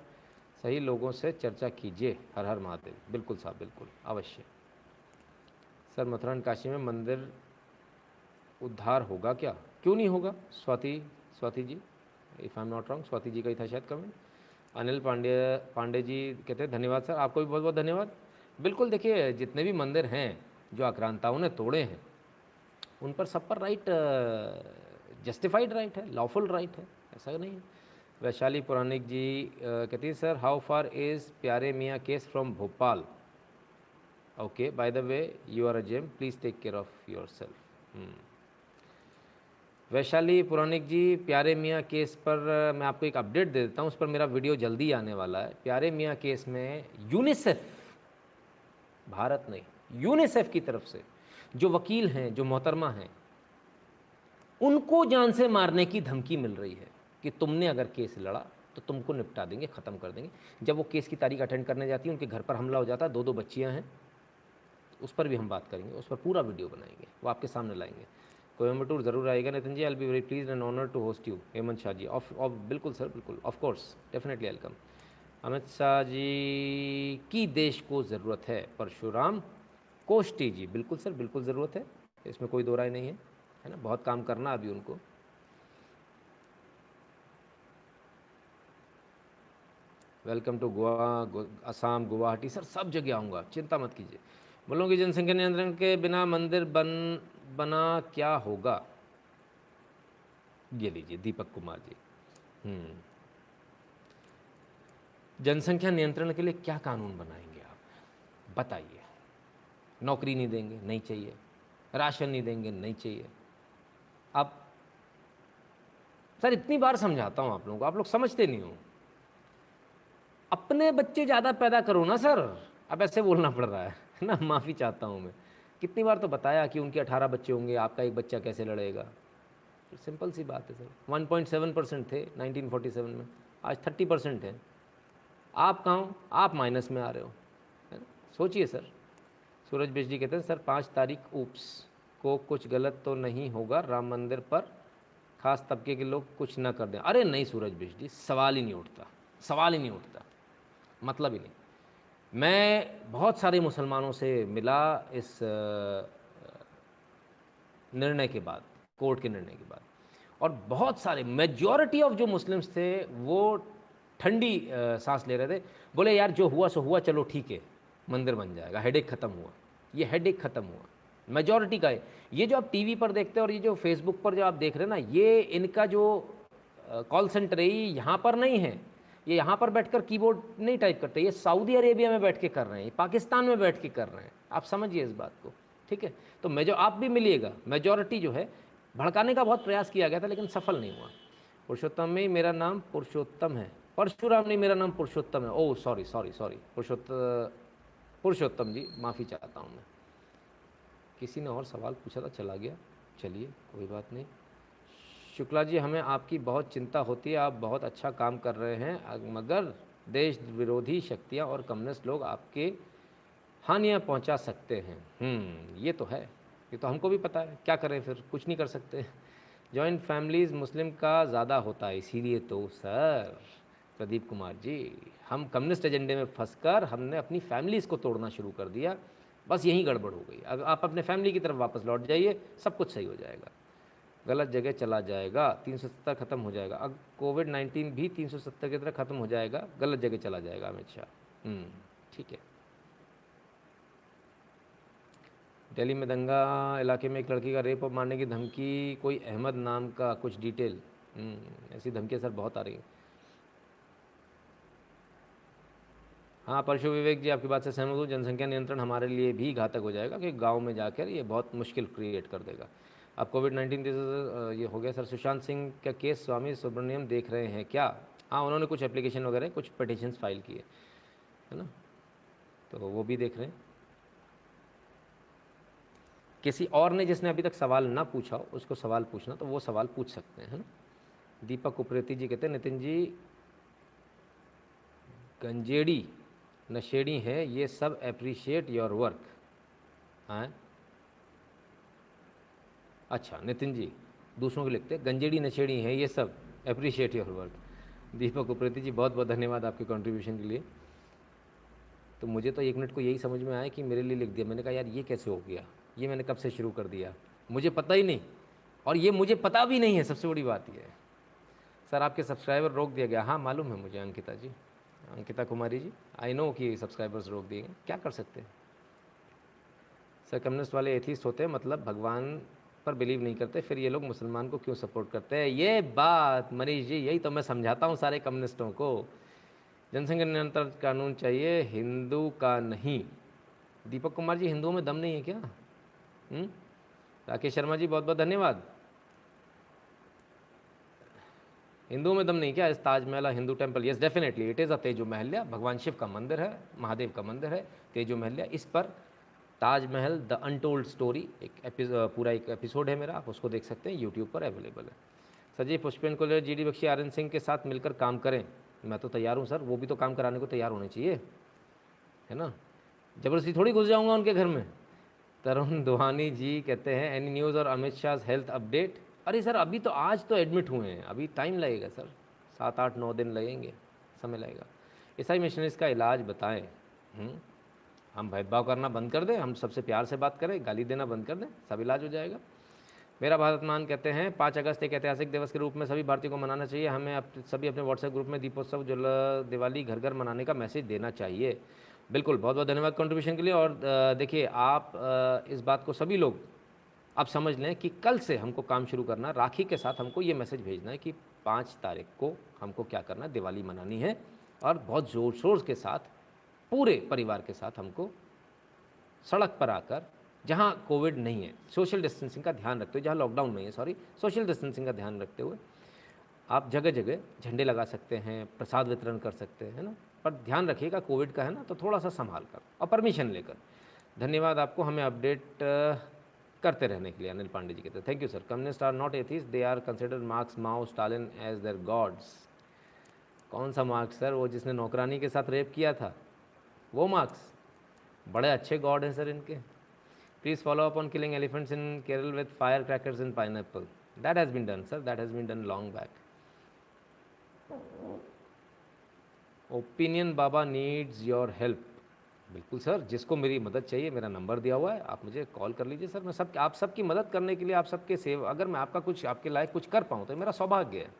सही लोगों से चर्चा कीजिए। हर हर महादेव। बिल्कुल साहब, बिल्कुल, अवश्य। सर मथुरा काशी में मंदिर उद्धार होगा क्या? क्यों नहीं होगा? Swati ji, if I am not wrong, Swati ji का ही था शायद कमेंट। अनिल पांडे जी कहते हैं धन्यवाद सर, आपको भी बहुत बहुत धन्यवाद। बिल्कुल, देखिए जितने भी मंदिर हैं जो आक्रांताओं ने तोड़े हैं, उन पर सब पर राइट, जस्टिफाइड राइट है, लॉफुल राइट है, ऐसा नहीं है। वैशाली पुराणिक जी कहती है sir how far is Pyare Miyan case from Bhopal? Okay, by the way you are a gem, please take care of yourself. Vaishali Puranik ji, Pyare Miyan case पर मैं आपको एक अपडेट दे देता हूँ, उस पर मेरा वीडियो जल्दी आने वाला है। प्यारे मियाँ केस में यूनिसेफ, भारत नहीं, यूनिसेफ की तरफ से जो वकील हैं, जो मोहतरमा हैं, उनको जान से मारने की धमकी मिल रही है कि तुमने अगर केस लड़ा तो तुमको निपटा देंगे, ख़त्म कर देंगे। जब वो केस की तारीख अटेंड करने जाती है, उनके घर पर हमला हो जाता है, 2 बच्चियाँ हैं, उस पर भी हम बात करेंगे, उस पर पूरा वीडियो बनाएंगे, वो आपके सामने लाएंगे। कोयम्बटूर ज़रूर आएगा Nitin ji, I will be very please and honour to host you. Hemant Shah ji, of बिल्कुल सर, बिल्कुल, of course, definitely welcome. Amit Shah ji की देश को ज़रूरत है। परशुराम कोष्टी जी, बिल्कुल सर, बिल्कुल ज़रूरत है, इसमें कोई दो राय नहीं है ना, बहुत काम करना अभी उनको। Welcome to Goa, Assam, Guwahati sir, सब जगह आऊँगा, चिंता मत कीजिए। मुल्लों की जनसंख्या नियंत्रण के बिना मंदिर बना क्या होगा? ये लीजिए दीपक कुमार जी। जनसंख्या नियंत्रण के लिए क्या कानून बनाएंगे आप बताइए? नौकरी नहीं देंगे, नहीं चाहिए। राशन नहीं देंगे, नहीं चाहिए। अब सर इतनी बार समझाता हूँ आप लोगों को, आप लोग समझते नहीं हो। अपने बच्चे ज़्यादा पैदा करो ना सर। अब ऐसे बोलना पड़ रहा है ना, माफ़ी चाहता हूँ मैं। कितनी बार तो बताया कि उनके 18 बच्चे होंगे, आपका एक बच्चा कैसे लड़ेगा? तो सिंपल सी बात है सर, 1.7% थे 1947 में, आज 30% हैं। आप कहाँ हो? आप माइनस में आ रहे हो, है ना? सोचिए सर। सूरज बिजली कहते हैं सर 5 तारीख ऊप्स को कुछ गलत तो नहीं होगा राम मंदिर पर, खास तबके के लोग कुछ ना कर दें। अरे नहीं सूरज बिजली, सवाल ही नहीं उठता, सवाल ही नहीं उठता, मतलब ही नहीं। मैं बहुत सारे मुसलमानों से मिला इस निर्णय के बाद, कोर्ट के निर्णय के बाद, और बहुत सारे मेजॉरिटी ऑफ जो मुस्लिम्स थे वो ठंडी सांस ले रहे थे। बोले यार जो हुआ सो हुआ, चलो ठीक है, मंदिर बन जाएगा, हेडेक ख़त्म हुआ। ये हेडेक ख़त्म हुआ, मेजॉरिटी का है। ये जो आप टीवी पर देखते हैं और ये जो फेसबुक पर जो आप देख रहे हैं ना, ये इनका जो कॉल सेंटर है ये यहाँ पर नहीं है, ये यहाँ पर बैठकर कीबोर्ड नहीं टाइप करते, ये सऊदी अरेबिया में बैठ के कर रहे हैं, ये पाकिस्तान में बैठ के कर रहे हैं। आप समझिए इस बात को, ठीक है? तो आप भी मिलिएगा, मेजॉरिटी जो है, भड़काने का बहुत प्रयास किया गया था लेकिन सफल नहीं हुआ। पुरुषोत्तम में मेरा नाम पुरुषोत्तम है, परशुराम नहीं, मेरा नाम पुरुषोत्तम है। ओह सॉरी सॉरी सॉरी, पुरुषोत्तम जी, माफ़ी चाहता हूँ मैं। किसी ने और सवाल पूछा था, चला गया, चलिए कोई बात नहीं। शुक्ला जी, हमें आपकी बहुत चिंता होती है, आप बहुत अच्छा काम कर रहे हैं, मगर देश विरोधी शक्तियाँ और कम्युनिस्ट लोग आपके हानियाँ पहुँचा सकते हैं। ये तो है, ये तो हमको भी पता है, क्या करें फिर, कुछ नहीं कर सकते। जॉइंट फैमिलीज़ मुस्लिम का ज़्यादा होता है, इसीलिए तो सर प्रदीप कुमार जी, हम कम्युनिस्ट एजेंडे में फंसकर हमने अपनी फैमिलीज़ को तोड़ना शुरू कर दिया, बस यही गड़बड़ हो गई। अब आप अपने फैमिली की तरफ वापस लौट जाइए, सब कुछ सही हो जाएगा। गलत जगह चला जाएगा, 370 ख़त्म हो जाएगा। अब कोविड-19 भी 370 की तरह ख़त्म हो जाएगा, गलत जगह चला जाएगा अमित शाह। ठीक है। दिल्ली में दंगा इलाके में एक लड़की का रेप और मारने की धमकी, कोई अहमद नाम का, कुछ डिटेल। ऐसी धमकियाँ सर बहुत आ रही हैं। हाँ परशु विवेक जी, आपकी बात से सहमत हूँ। जनसंख्या नियंत्रण हमारे लिए भी घातक हो जाएगा, कि गांव में जाकर ये बहुत मुश्किल क्रिएट कर देगा। अब कोविड-19 ये हो गया सर। सुशांत सिंह का केस स्वामी सुब्रमण्यम देख रहे हैं क्या? हाँ, उन्होंने कुछ एप्लीकेशन वगैरह, कुछ पटिशन्स फाइल किए, है ना, तो वो भी देख रहे हैं। किसी और ने जिसने अभी तक सवाल ना पूछा हो उसको सवाल पूछना, तो वो सवाल पूछ सकते हैं, है ना। दीपक उप्रेती जी कहते हैं नितिन जी गंजेड़ी नशेड़ी हैं, ये सब अप्रिशिएट योर वर्क। हाँ अच्छा नितिन जी, दूसरों के लिखते गंजेड़ी नशेड़ी हैं ये सब, appreciate your work. Deepak Upreti जी बहुत बहुत धन्यवाद आपके कंट्रीब्यूशन के लिए। तो मुझे तो 1 मिनट को यही समझ में आया कि मेरे लिए लिख दिया। मैंने कहा यार ये कैसे हो गया, ये मैंने कब से शुरू कर दिया, मुझे पता ही नहीं, और ये मुझे पता भी नहीं है, सबसे बड़ी बात ये है। सर आपके सब्सक्राइबर रोक दिया गया, हाँ मालूम है मुझे अंकिता जी, अंकिता कुमारी जी, आई नो कि सब्सक्राइबर्स रोक दिए गए, क्या कर सकते हैं सर। कम्युनिस्ट वाले एथीस्ट होते हैं, मतलब भगवान पर बिलीव नहीं करते, फिर ये लोग मुसलमान को क्यों सपोर्ट करते हैं? ये बात मनीष जी, यही तो मैं समझाता हूँ सारे कम्युनिस्टों को। जनसंख्या नियंत्रण कानून चाहिए, हिंदू का नहीं। दीपक कुमार जी, हिंदुओं में दम नहीं है क्या? राकेश शर्मा जी बहुत बहुत धन्यवाद। हिंदुओं में दम नहीं क्या? इस Taj Mahal Hindu temple, yes definitely it is अ तेजो महल्या, भगवान शिव का मंदिर है, महादेव का मंदिर है, तेजो महल्या। इस पर ताजमहल द अनटोल्ड स्टोरी पूरा एक एपिसोड है मेरा, आप उसको देख सकते हैं, यूट्यूब पर अवेलेबल है। सजीव पुष्पेन को ले GD बख्शी आर्यन सिंह के साथ मिलकर काम करें, मैं तो तैयार हूँ सर, वो भी तो काम कराने को तैयार होने चाहिए, है ना, जबरदस्ती थोड़ी घुस जाऊँगा उनके घर में। तरुण दुहानी जी कहते हैं एनी न्यूज़ और अमित शाह हेल्थ अपडेट? अरे सर अभी तो, आज तो एडमिट हुए हैं, अभी टाइम लगेगा सर, 7 8 9 दिन लगेंगे, समय लगेगा। ईसाई मिशनरीज का इलाज बताएं। हम भेदभाव करना बंद कर दें, हम सबसे प्यार से बात करें, गाली देना बंद कर दें, सब इलाज हो जाएगा। मेरा भारत मान कहते हैं 5 अगस्त एक ऐतिहासिक दिवस के रूप में सभी भारतीयों को मनाना चाहिए, हमें सभी अपने व्हाट्सएप ग्रुप में दीपोत्सव दिवाली घर घर मनाने का मैसेज देना चाहिए। बिल्कुल, बहुत बहुत धन्यवाद कंट्रीब्यूशन के लिए। और देखिए आप इस बात को सभी लोग आप समझ लें कि कल से हमको काम शुरू करना, राखी के साथ हमको ये मैसेज भेजना है कि 5 तारीख को हमको क्या करना है, दिवाली मनानी है, और बहुत ज़ोर शोर के साथ पूरे परिवार के साथ हमको सड़क पर आकर, जहाँ कोविड नहीं है, सोशल डिस्टेंसिंग का ध्यान रखते हुए, जहाँ लॉकडाउन नहीं है, सॉरी, सोशल डिस्टेंसिंग का ध्यान रखते हुए आप जगह जगह झंडे लगा सकते हैं, प्रसाद वितरण कर सकते हैं, है ना, पर ध्यान रखिएगा कोविड का है ना, तो थोड़ा सा संभाल कर और परमिशन लेकर। धन्यवाद आपको, हमें अपडेट करते रहने के लिए। अनिल पांडे जी कहते हैं thank you sir. Communist are not atheist, they are considered Marx, Mao, Stalin as their gods. कौन सा मार्क्स सर? वो जिसने नौकरानी के साथ रेप किया था, वो मार्क्स? बड़े अच्छे गॉड हैं सर इनके। Please follow up on killing elephants in Kerala with fire crackers in pineapple. That has been done sir, that has been done long back. Opinion Baba needs your help. बिल्कुल sir, जिसको मेरी मदद चाहिए, मेरा नंबर दिया हुआ है, आप मुझे कॉल कर लीजिए सर। मैं सब आप सबकी मदद करने के लिए, आप सबके सेवा, अगर मैं आपका कुछ आपके लायक कुछ कर पाऊँ तो मेरा सौभाग्य है।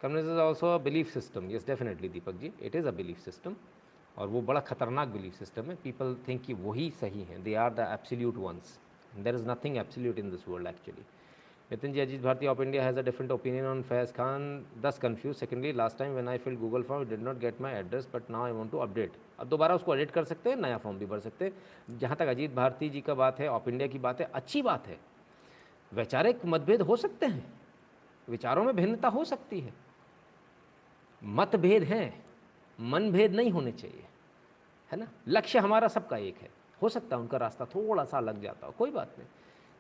Communism is also a belief system. Yes definitely Deepak ji, it is a belief system, और वो बड़ा खतरनाक बिलीफ सिस्टम है। पीपल थिंक कि वही सही हैं, they are the absolute ones. There is nothing absolute in this world actually. Nitin ji, Ajit Bharti of India has a different opinion on Faiz Khan, thus confuse. Secondly, last time when I fill Google form it did not get my address but now I want to update. अब दोबारा उसको edit कर सकते हैं, नया form भी भर सकते हैं। जहाँ तक अजीत भारती जी का बात है, ऑफ इंडिया की बात है, अच्छी बात है। वैचारिक मतभेद हो सकते हैं, विचारों में भिन्नता हो सकती है, मतभेद हैं, मनभेद नहीं होने चाहिए, है ना। लक्ष्य हमारा सबका एक है, हो सकता है उनका रास्ता थोड़ा सा लग जाता हो, कोई बात नहीं।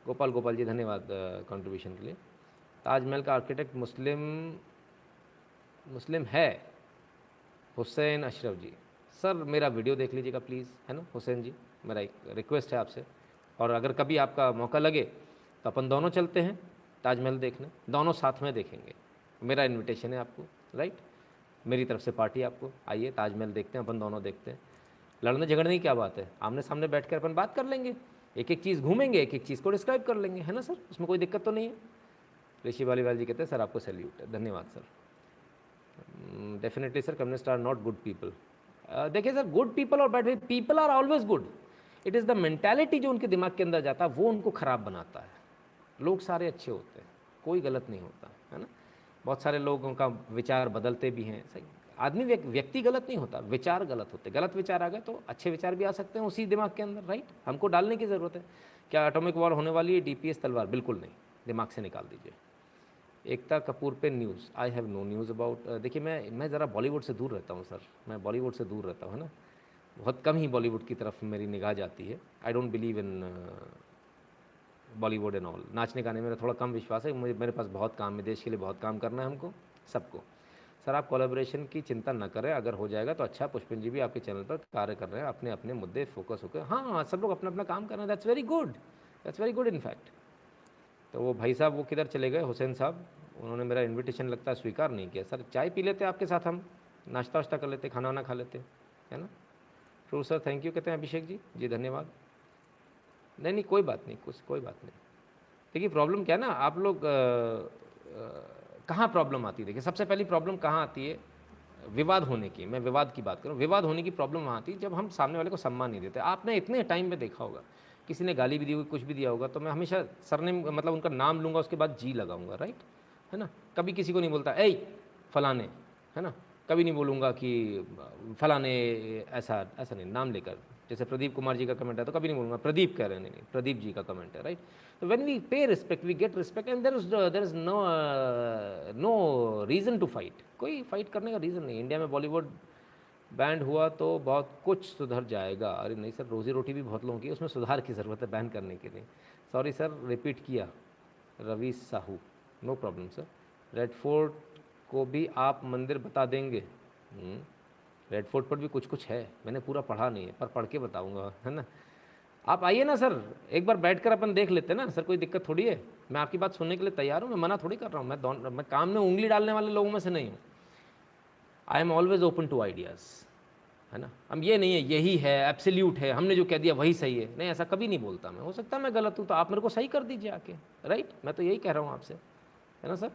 गोपाल जी धन्यवाद कंट्रीब्यूशन के लिए। ताजमहल का आर्किटेक्ट मुस्लिम है, हुसैन अशरफ जी। सर मेरा वीडियो देख लीजिएगा प्लीज़, है ना हुसैन जी, मेरा एक रिक्वेस्ट है आपसे। और अगर कभी आपका मौका लगे तो अपन दोनों चलते हैं ताजमहल देखने, दोनों साथ में देखेंगे। मेरा इनविटेशन है आपको, राइट, मेरी तरफ से पार्टी आपको। आइए ताजमहल देखते हैं, अपन दोनों देखते हैं। लड़ने झगड़ने की क्या बात है, आमने सामने बैठ कर अपन बात कर लेंगे, एक एक चीज़ घूमेंगे, एक एक चीज़ को डिस्क्राइब कर लेंगे, है ना सर, उसमें कोई दिक्कत तो नहीं है। ऋषि वालीवाल जी कहते हैं सर आपको सैल्यूट है, धन्यवाद sir. Definitely sir, communist are not good people. देखिए सर, गुड पीपल और bad people are always good. It is the mentality जो उनके दिमाग के अंदर जाता है वो उनको ख़राब बनाता है। लोग सारे अच्छे होते हैं, कोई गलत नहीं होता, है ना। बहुत सारे लोगों का विचार बदलते भी हैं, सही। आदमी व्यक्ति गलत नहीं होता, विचार गलत होते। गलत विचार आ गए तो अच्छे विचार भी आ सकते हैं उसी दिमाग के अंदर, राइट। हमको डालने की ज़रूरत है। क्या एटॉमिक वॉर होने वाली है? डीपीएस तलवार? बिल्कुल नहीं, दिमाग से निकाल दीजिए। एकता कपूर पे news, I have no news about. देखिए मैं ज़रा बॉलीवुड से दूर रहता हूँ सर, मैं बॉलीवुड से दूर रहता हूँ, है ना। बहुत कम ही बॉलीवुड की तरफ मेरी निगाह जाती है। I don't believe in Bollywood and all. नाचने गाने में मेरा थोड़ा कम विश्वास है, मेरे पास बहुत काम है, देश के लिए बहुत काम करना है हमको सबको। सर आप कोलैबोरेशन की चिंता न करें, अगर हो जाएगा तो अच्छा। पुष्पन जी भी आपके चैनल पर कार्य कर रहे हैं, अपने अपने मुद्दे फोकस होकर, हाँ सब लोग अपना अपना काम कर रहे हैं, that's very good, that's very good in fact. तो वो भाई साहब वो किधर चले गए, हुसैन साहब? उन्होंने मेरा इनविटेशन लगता है स्वीकार नहीं किया। सर चाय पी लेते आपके साथ, हम नाश्ता वाश्ता कर लेते, खाना वाना खा लेते, है ना। ट्रू सर, थैंक यू कहते हैं अभिषेक जी, जी धन्यवाद। नहीं नहीं कोई बात नहीं, कुछ कोई बात नहीं। देखिए प्रॉब्लम क्या है ना, आप लोग कहाँ प्रॉब्लम आती है? देखिए सबसे पहली प्रॉब्लम कहाँ आती है, विवाद होने की। मैं विवाद की बात करूँ, विवाद होने की प्रॉब्लम वहाँ आती है जब हम सामने वाले को सम्मान नहीं देते। आपने इतने टाइम में देखा होगा, किसी ने गाली भी दी होगी, कुछ भी दिया होगा, तो मैं हमेशा सरनेम मतलब उनका नाम लूँगा, उसके बाद जी लगाऊंगा, राइट, है ना। कभी किसी को नहीं बोलता ऐ फलाने, है ना। कभी नहीं बोलूँगा कि फलाने, ऐसा ऐसा नहीं, नाम लेकर। जैसे प्रदीप कुमार जी का कमेंट है तो कभी नहीं बोलूँगा प्रदीप कह रहे हैं, नहीं प्रदीप जी का कमेंट है, राइट। तो when we pay respect we get respect, and there is no reason to fight. कोई फाइट करने का रीज़न नहीं। इंडिया में बॉलीवुड बैंड हुआ तो बहुत कुछ सुधर जाएगा। अरे नहीं सर, रोज़ी रोटी भी बहुत लोगों की, उसमें सुधार की ज़रूरत है बैन करने के लिए। सॉरी सर, रिपीट किया। Ravi Sahu, no problem sir. Red Fort को भी आप मंदिर बता देंगे? रेड फोर्ट पर भी कुछ कुछ है, मैंने पूरा पढ़ा नहीं है, पर पढ़ के बताऊंगा, है ना। आप आइए ना सर, एक बार बैठकर अपन देख लेते हैं ना सर, कोई दिक्कत थोड़ी है। मैं आपकी बात सुनने के लिए तैयार हूँ, मैं मना थोड़ी कर रहा हूँ। मैं काम में उंगली डालने वाले लोगों में से नहीं हूँ। I am always open to ideas, है ना। हम ये नहीं है यही है एब्सोल्यूट है, हमने जो कह दिया वही सही है, नहीं ऐसा कभी नहीं बोलता मैं। हो सकता है मैं गलत हूँ तो आप मेरे को सही कर दीजिए आके, राइट। मैं तो यही कह रहा हूँ आपसे, है ना सर।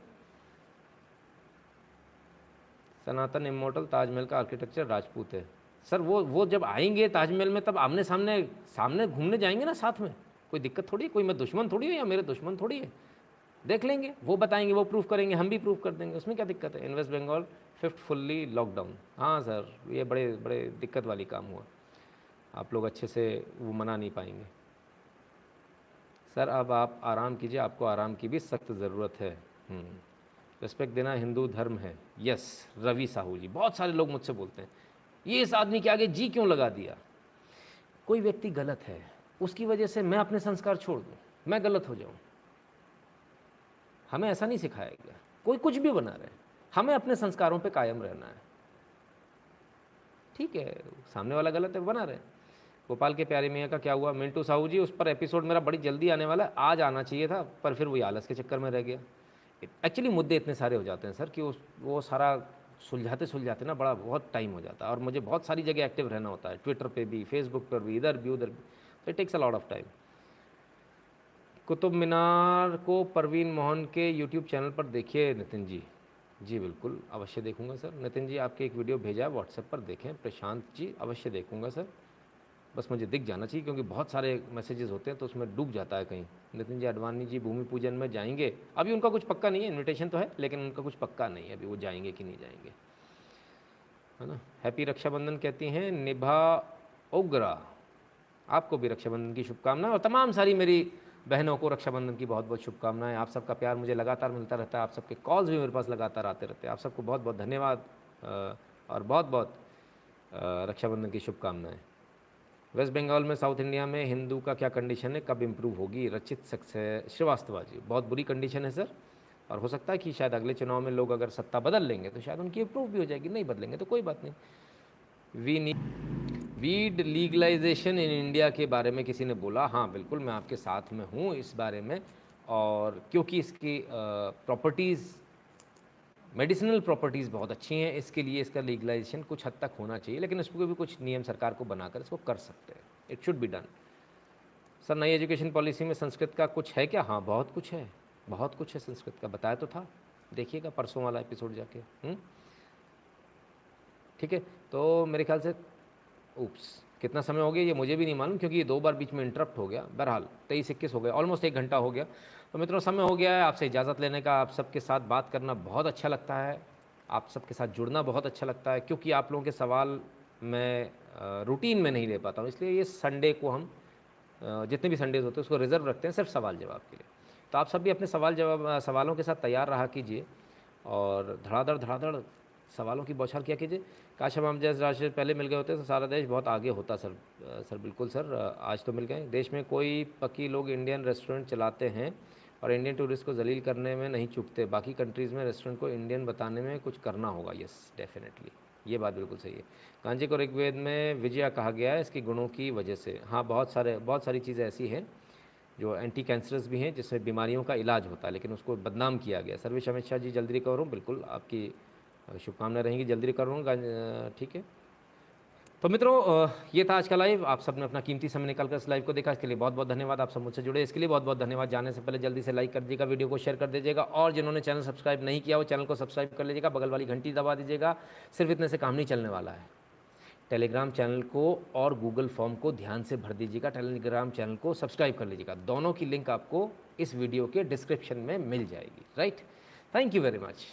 सनातन इमोर्टल, ताजमहल का आर्किटेक्चर राजपूत है। सर वो जब आएंगे ताजमहल में तब आमने सामने सामने घूमने जाएंगे ना साथ में, कोई दिक्कत थोड़ी है। कोई मैं दुश्मन थोड़ी है या मेरे दुश्मन थोड़ी है। देख लेंगे, वो बताएंगे, वो प्रूफ करेंगे, हम भी प्रूफ कर देंगे, उसमें क्या दिक्कत है। In West Bengal 5th fully lockdown, हाँ सर ये बड़े बड़े दिक्कत वाली काम हुआ, आप लोग अच्छे से वो मना नहीं पाएंगे। सर अब आप आराम कीजिए, आपको आराम की भी सख्त ज़रूरत है। रिस्पेक्ट देना हिंदू धर्म है। यस रवि साहू जी, बहुत सारे लोग मुझसे बोलते हैं ये इस आदमी के आगे जी क्यों लगा दिया। कोई व्यक्ति गलत है, उसकी वजह से मैं अपने संस्कार छोड़ दूँ? मैं गलत हो जाऊँ। हमें ऐसा नहीं सिखाया गया। कोई कुछ भी बना रहे, हमें अपने संस्कारों पे कायम रहना है। ठीक है, सामने वाला गलत है, बना रहे। गोपाल के प्यारे मियाँ का क्या हुआ? मिंटू साहू जी, उस पर एपिसोड मेरा बड़ी जल्दी आने वाला है, आज आना चाहिए था, पर फिर वही आलस के चक्कर में रह गया। एक्चुअली मुद्दे इतने सारे हो जाते हैं सर कि वो सारा सुलझाते सुलझाते ना बड़ा बहुत टाइम हो जाता है, और मुझे बहुत सारी जगह एक्टिव रहना होता है, ट्विटर पे भी, फेसबुक पर भी, इधर भी उधर भी, तो it takes a lot of time. Qutub Minar को परवीन मोहन के यूट्यूब चैनल पर देखिए नितिन जी। जी बिल्कुल, अवश्य देखूंगा सर। नितिन जी आपके एक वीडियो भेजा है व्हाट्सएप पर, देखें। प्रशांत जी, अवश्य देखूंगा सर, बस मुझे दिख जाना चाहिए, क्योंकि बहुत सारे मैसेजेस होते हैं तो उसमें डूब जाता है कहीं। नितिन जी अडवाणी जी भूमि पूजन में जाएंगे? अभी उनका कुछ पक्का नहीं है, इनविटेशन तो है लेकिन उनका कुछ पक्का नहीं है अभी वो जाएंगे कि नहीं जाएंगे, है ना। हैप्पी रक्षाबंधन कहती हैं निभा ओग्रा, आपको भी रक्षाबंधन की शुभकामनाएं, और तमाम सारी मेरी बहनों को रक्षाबंधन की बहुत बहुत शुभकामनाएं। आप सबका प्यार मुझे लगातार मिलता रहता है, आप सबके कॉल्स भी मेरे पास लगातार आते रहते हैं। आप सबको बहुत बहुत धन्यवाद, और बहुत बहुत रक्षाबंधन की शुभकामनाएं। वेस्ट बंगाल में, साउथ इंडिया में हिंदू का क्या कंडीशन है, कब इम्प्रूव होगी? रचित श्रीवास्तव जी, बहुत बुरी कंडीशन है सर, और हो सकता है कि शायद अगले चुनाव में लोग अगर सत्ता बदल लेंगे तो शायद उनकी इम्प्रूव भी हो जाएगी, नहीं बदलेंगे तो कोई बात नहीं। वीड लीगलाइजेशन इन इंडिया के बारे में किसी ने बोला, हाँ बिल्कुल मैं आपके साथ में हूँ इस बारे में, और क्योंकि इसकी प्रॉपर्टीज़, मेडिसिनल प्रॉपर्टीज़ बहुत अच्छी हैं, इसके लिए इसका लीगलाइजेशन कुछ हद तक होना चाहिए, लेकिन इसको भी कुछ नियम सरकार को बनाकर इसको कर सकते हैं। It should be done. Sir नई एजुकेशन पॉलिसी में संस्कृत का कुछ है क्या? हाँ बहुत कुछ है, बहुत कुछ है संस्कृत का, बताया तो था, देखिएगा परसों वाला एपिसोड जाके। ठीक है, तो मेरे ख्याल से उप्स कितना समय हो गया ये मुझे भी नहीं मालूम, क्योंकि ये 2 बार बीच में इंटरप्ट हो गया। बहरहाल 23-21 हो गया, ऑलमोस्ट 1 घंटा हो गया। तो मित्रों समय हो गया है आपसे इजाज़त लेने का। आप सबके साथ बात करना बहुत अच्छा लगता है, आप सबके साथ जुड़ना बहुत अच्छा लगता है, क्योंकि आप लोगों के सवाल मैं रूटीन में नहीं ले पाता हूँ, इसलिए ये संडे को हम जितने भी संडेज़ होते हैं उसको रिज़र्व रखते हैं सिर्फ सवाल जवाब के लिए। तो आप सब भी अपने सवालों के साथ तैयार रहा कीजिए, और धड़ाधड़ धड़ाधड़ सवालों की बौछार किया कीजिए। काश हम जैसे राष्ट्र पहले मिल गए होते तो सारा देश बहुत आगे होता सर। सर बिल्कुल सर, आज तो मिल गए। देश में कोई पक्की लोग इंडियन रेस्टोरेंट चलाते हैं और इंडियन टूरिस्ट को जलील करने में नहीं चूकते, बाकी कंट्रीज़ में रेस्टोरेंट को इंडियन बताने में कुछ करना होगा। यस डेफिनेटली, ये बात बिल्कुल सही है। कांची को ऋग्वेद में विजया कहा गया है इसके गुणों की वजह से। हाँ बहुत सारी चीज़ें ऐसी हैं जो एंटी कैंसरस भी हैं, जिसमें बीमारियों का इलाज होता है, लेकिन उसको बदनाम किया गया। सर्वेश अमित शाह जी जल्दी रिकवर हूँ, बिल्कुल आपकी शुभकामनाएं रहेंगी, जल्दी रिकवर हूँ। ठीक है, तो मित्रों ये था आज का लाइव। आप सबने अपना कीमती समय निकालकर इस लाइव को देखा, इसके लिए बहुत बहुत धन्यवाद। आप सब मुझसे जुड़े इसके लिए बहुत बहुत धन्यवाद। जाने से पहले जल्दी से लाइक कर दीजिएगा, वीडियो को शेयर कर दीजिएगा, और जिन्होंने चैनल सब्सक्राइब नहीं किया वो चैनल को सब्सक्राइब कर लीजिएगा, बगल वाली घंटी दबा दीजिएगा। सिर्फ इतने से काम नहीं चलने वाला है, टेलीग्राम चैनल को और गूगल फॉर्म को ध्यान से भर दीजिएगा, टेलीग्राम चैनल को सब्सक्राइब कर लीजिएगा। दोनों की लिंक आपको इस वीडियो के डिस्क्रिप्शन में मिल जाएगी। Right, thank you very much.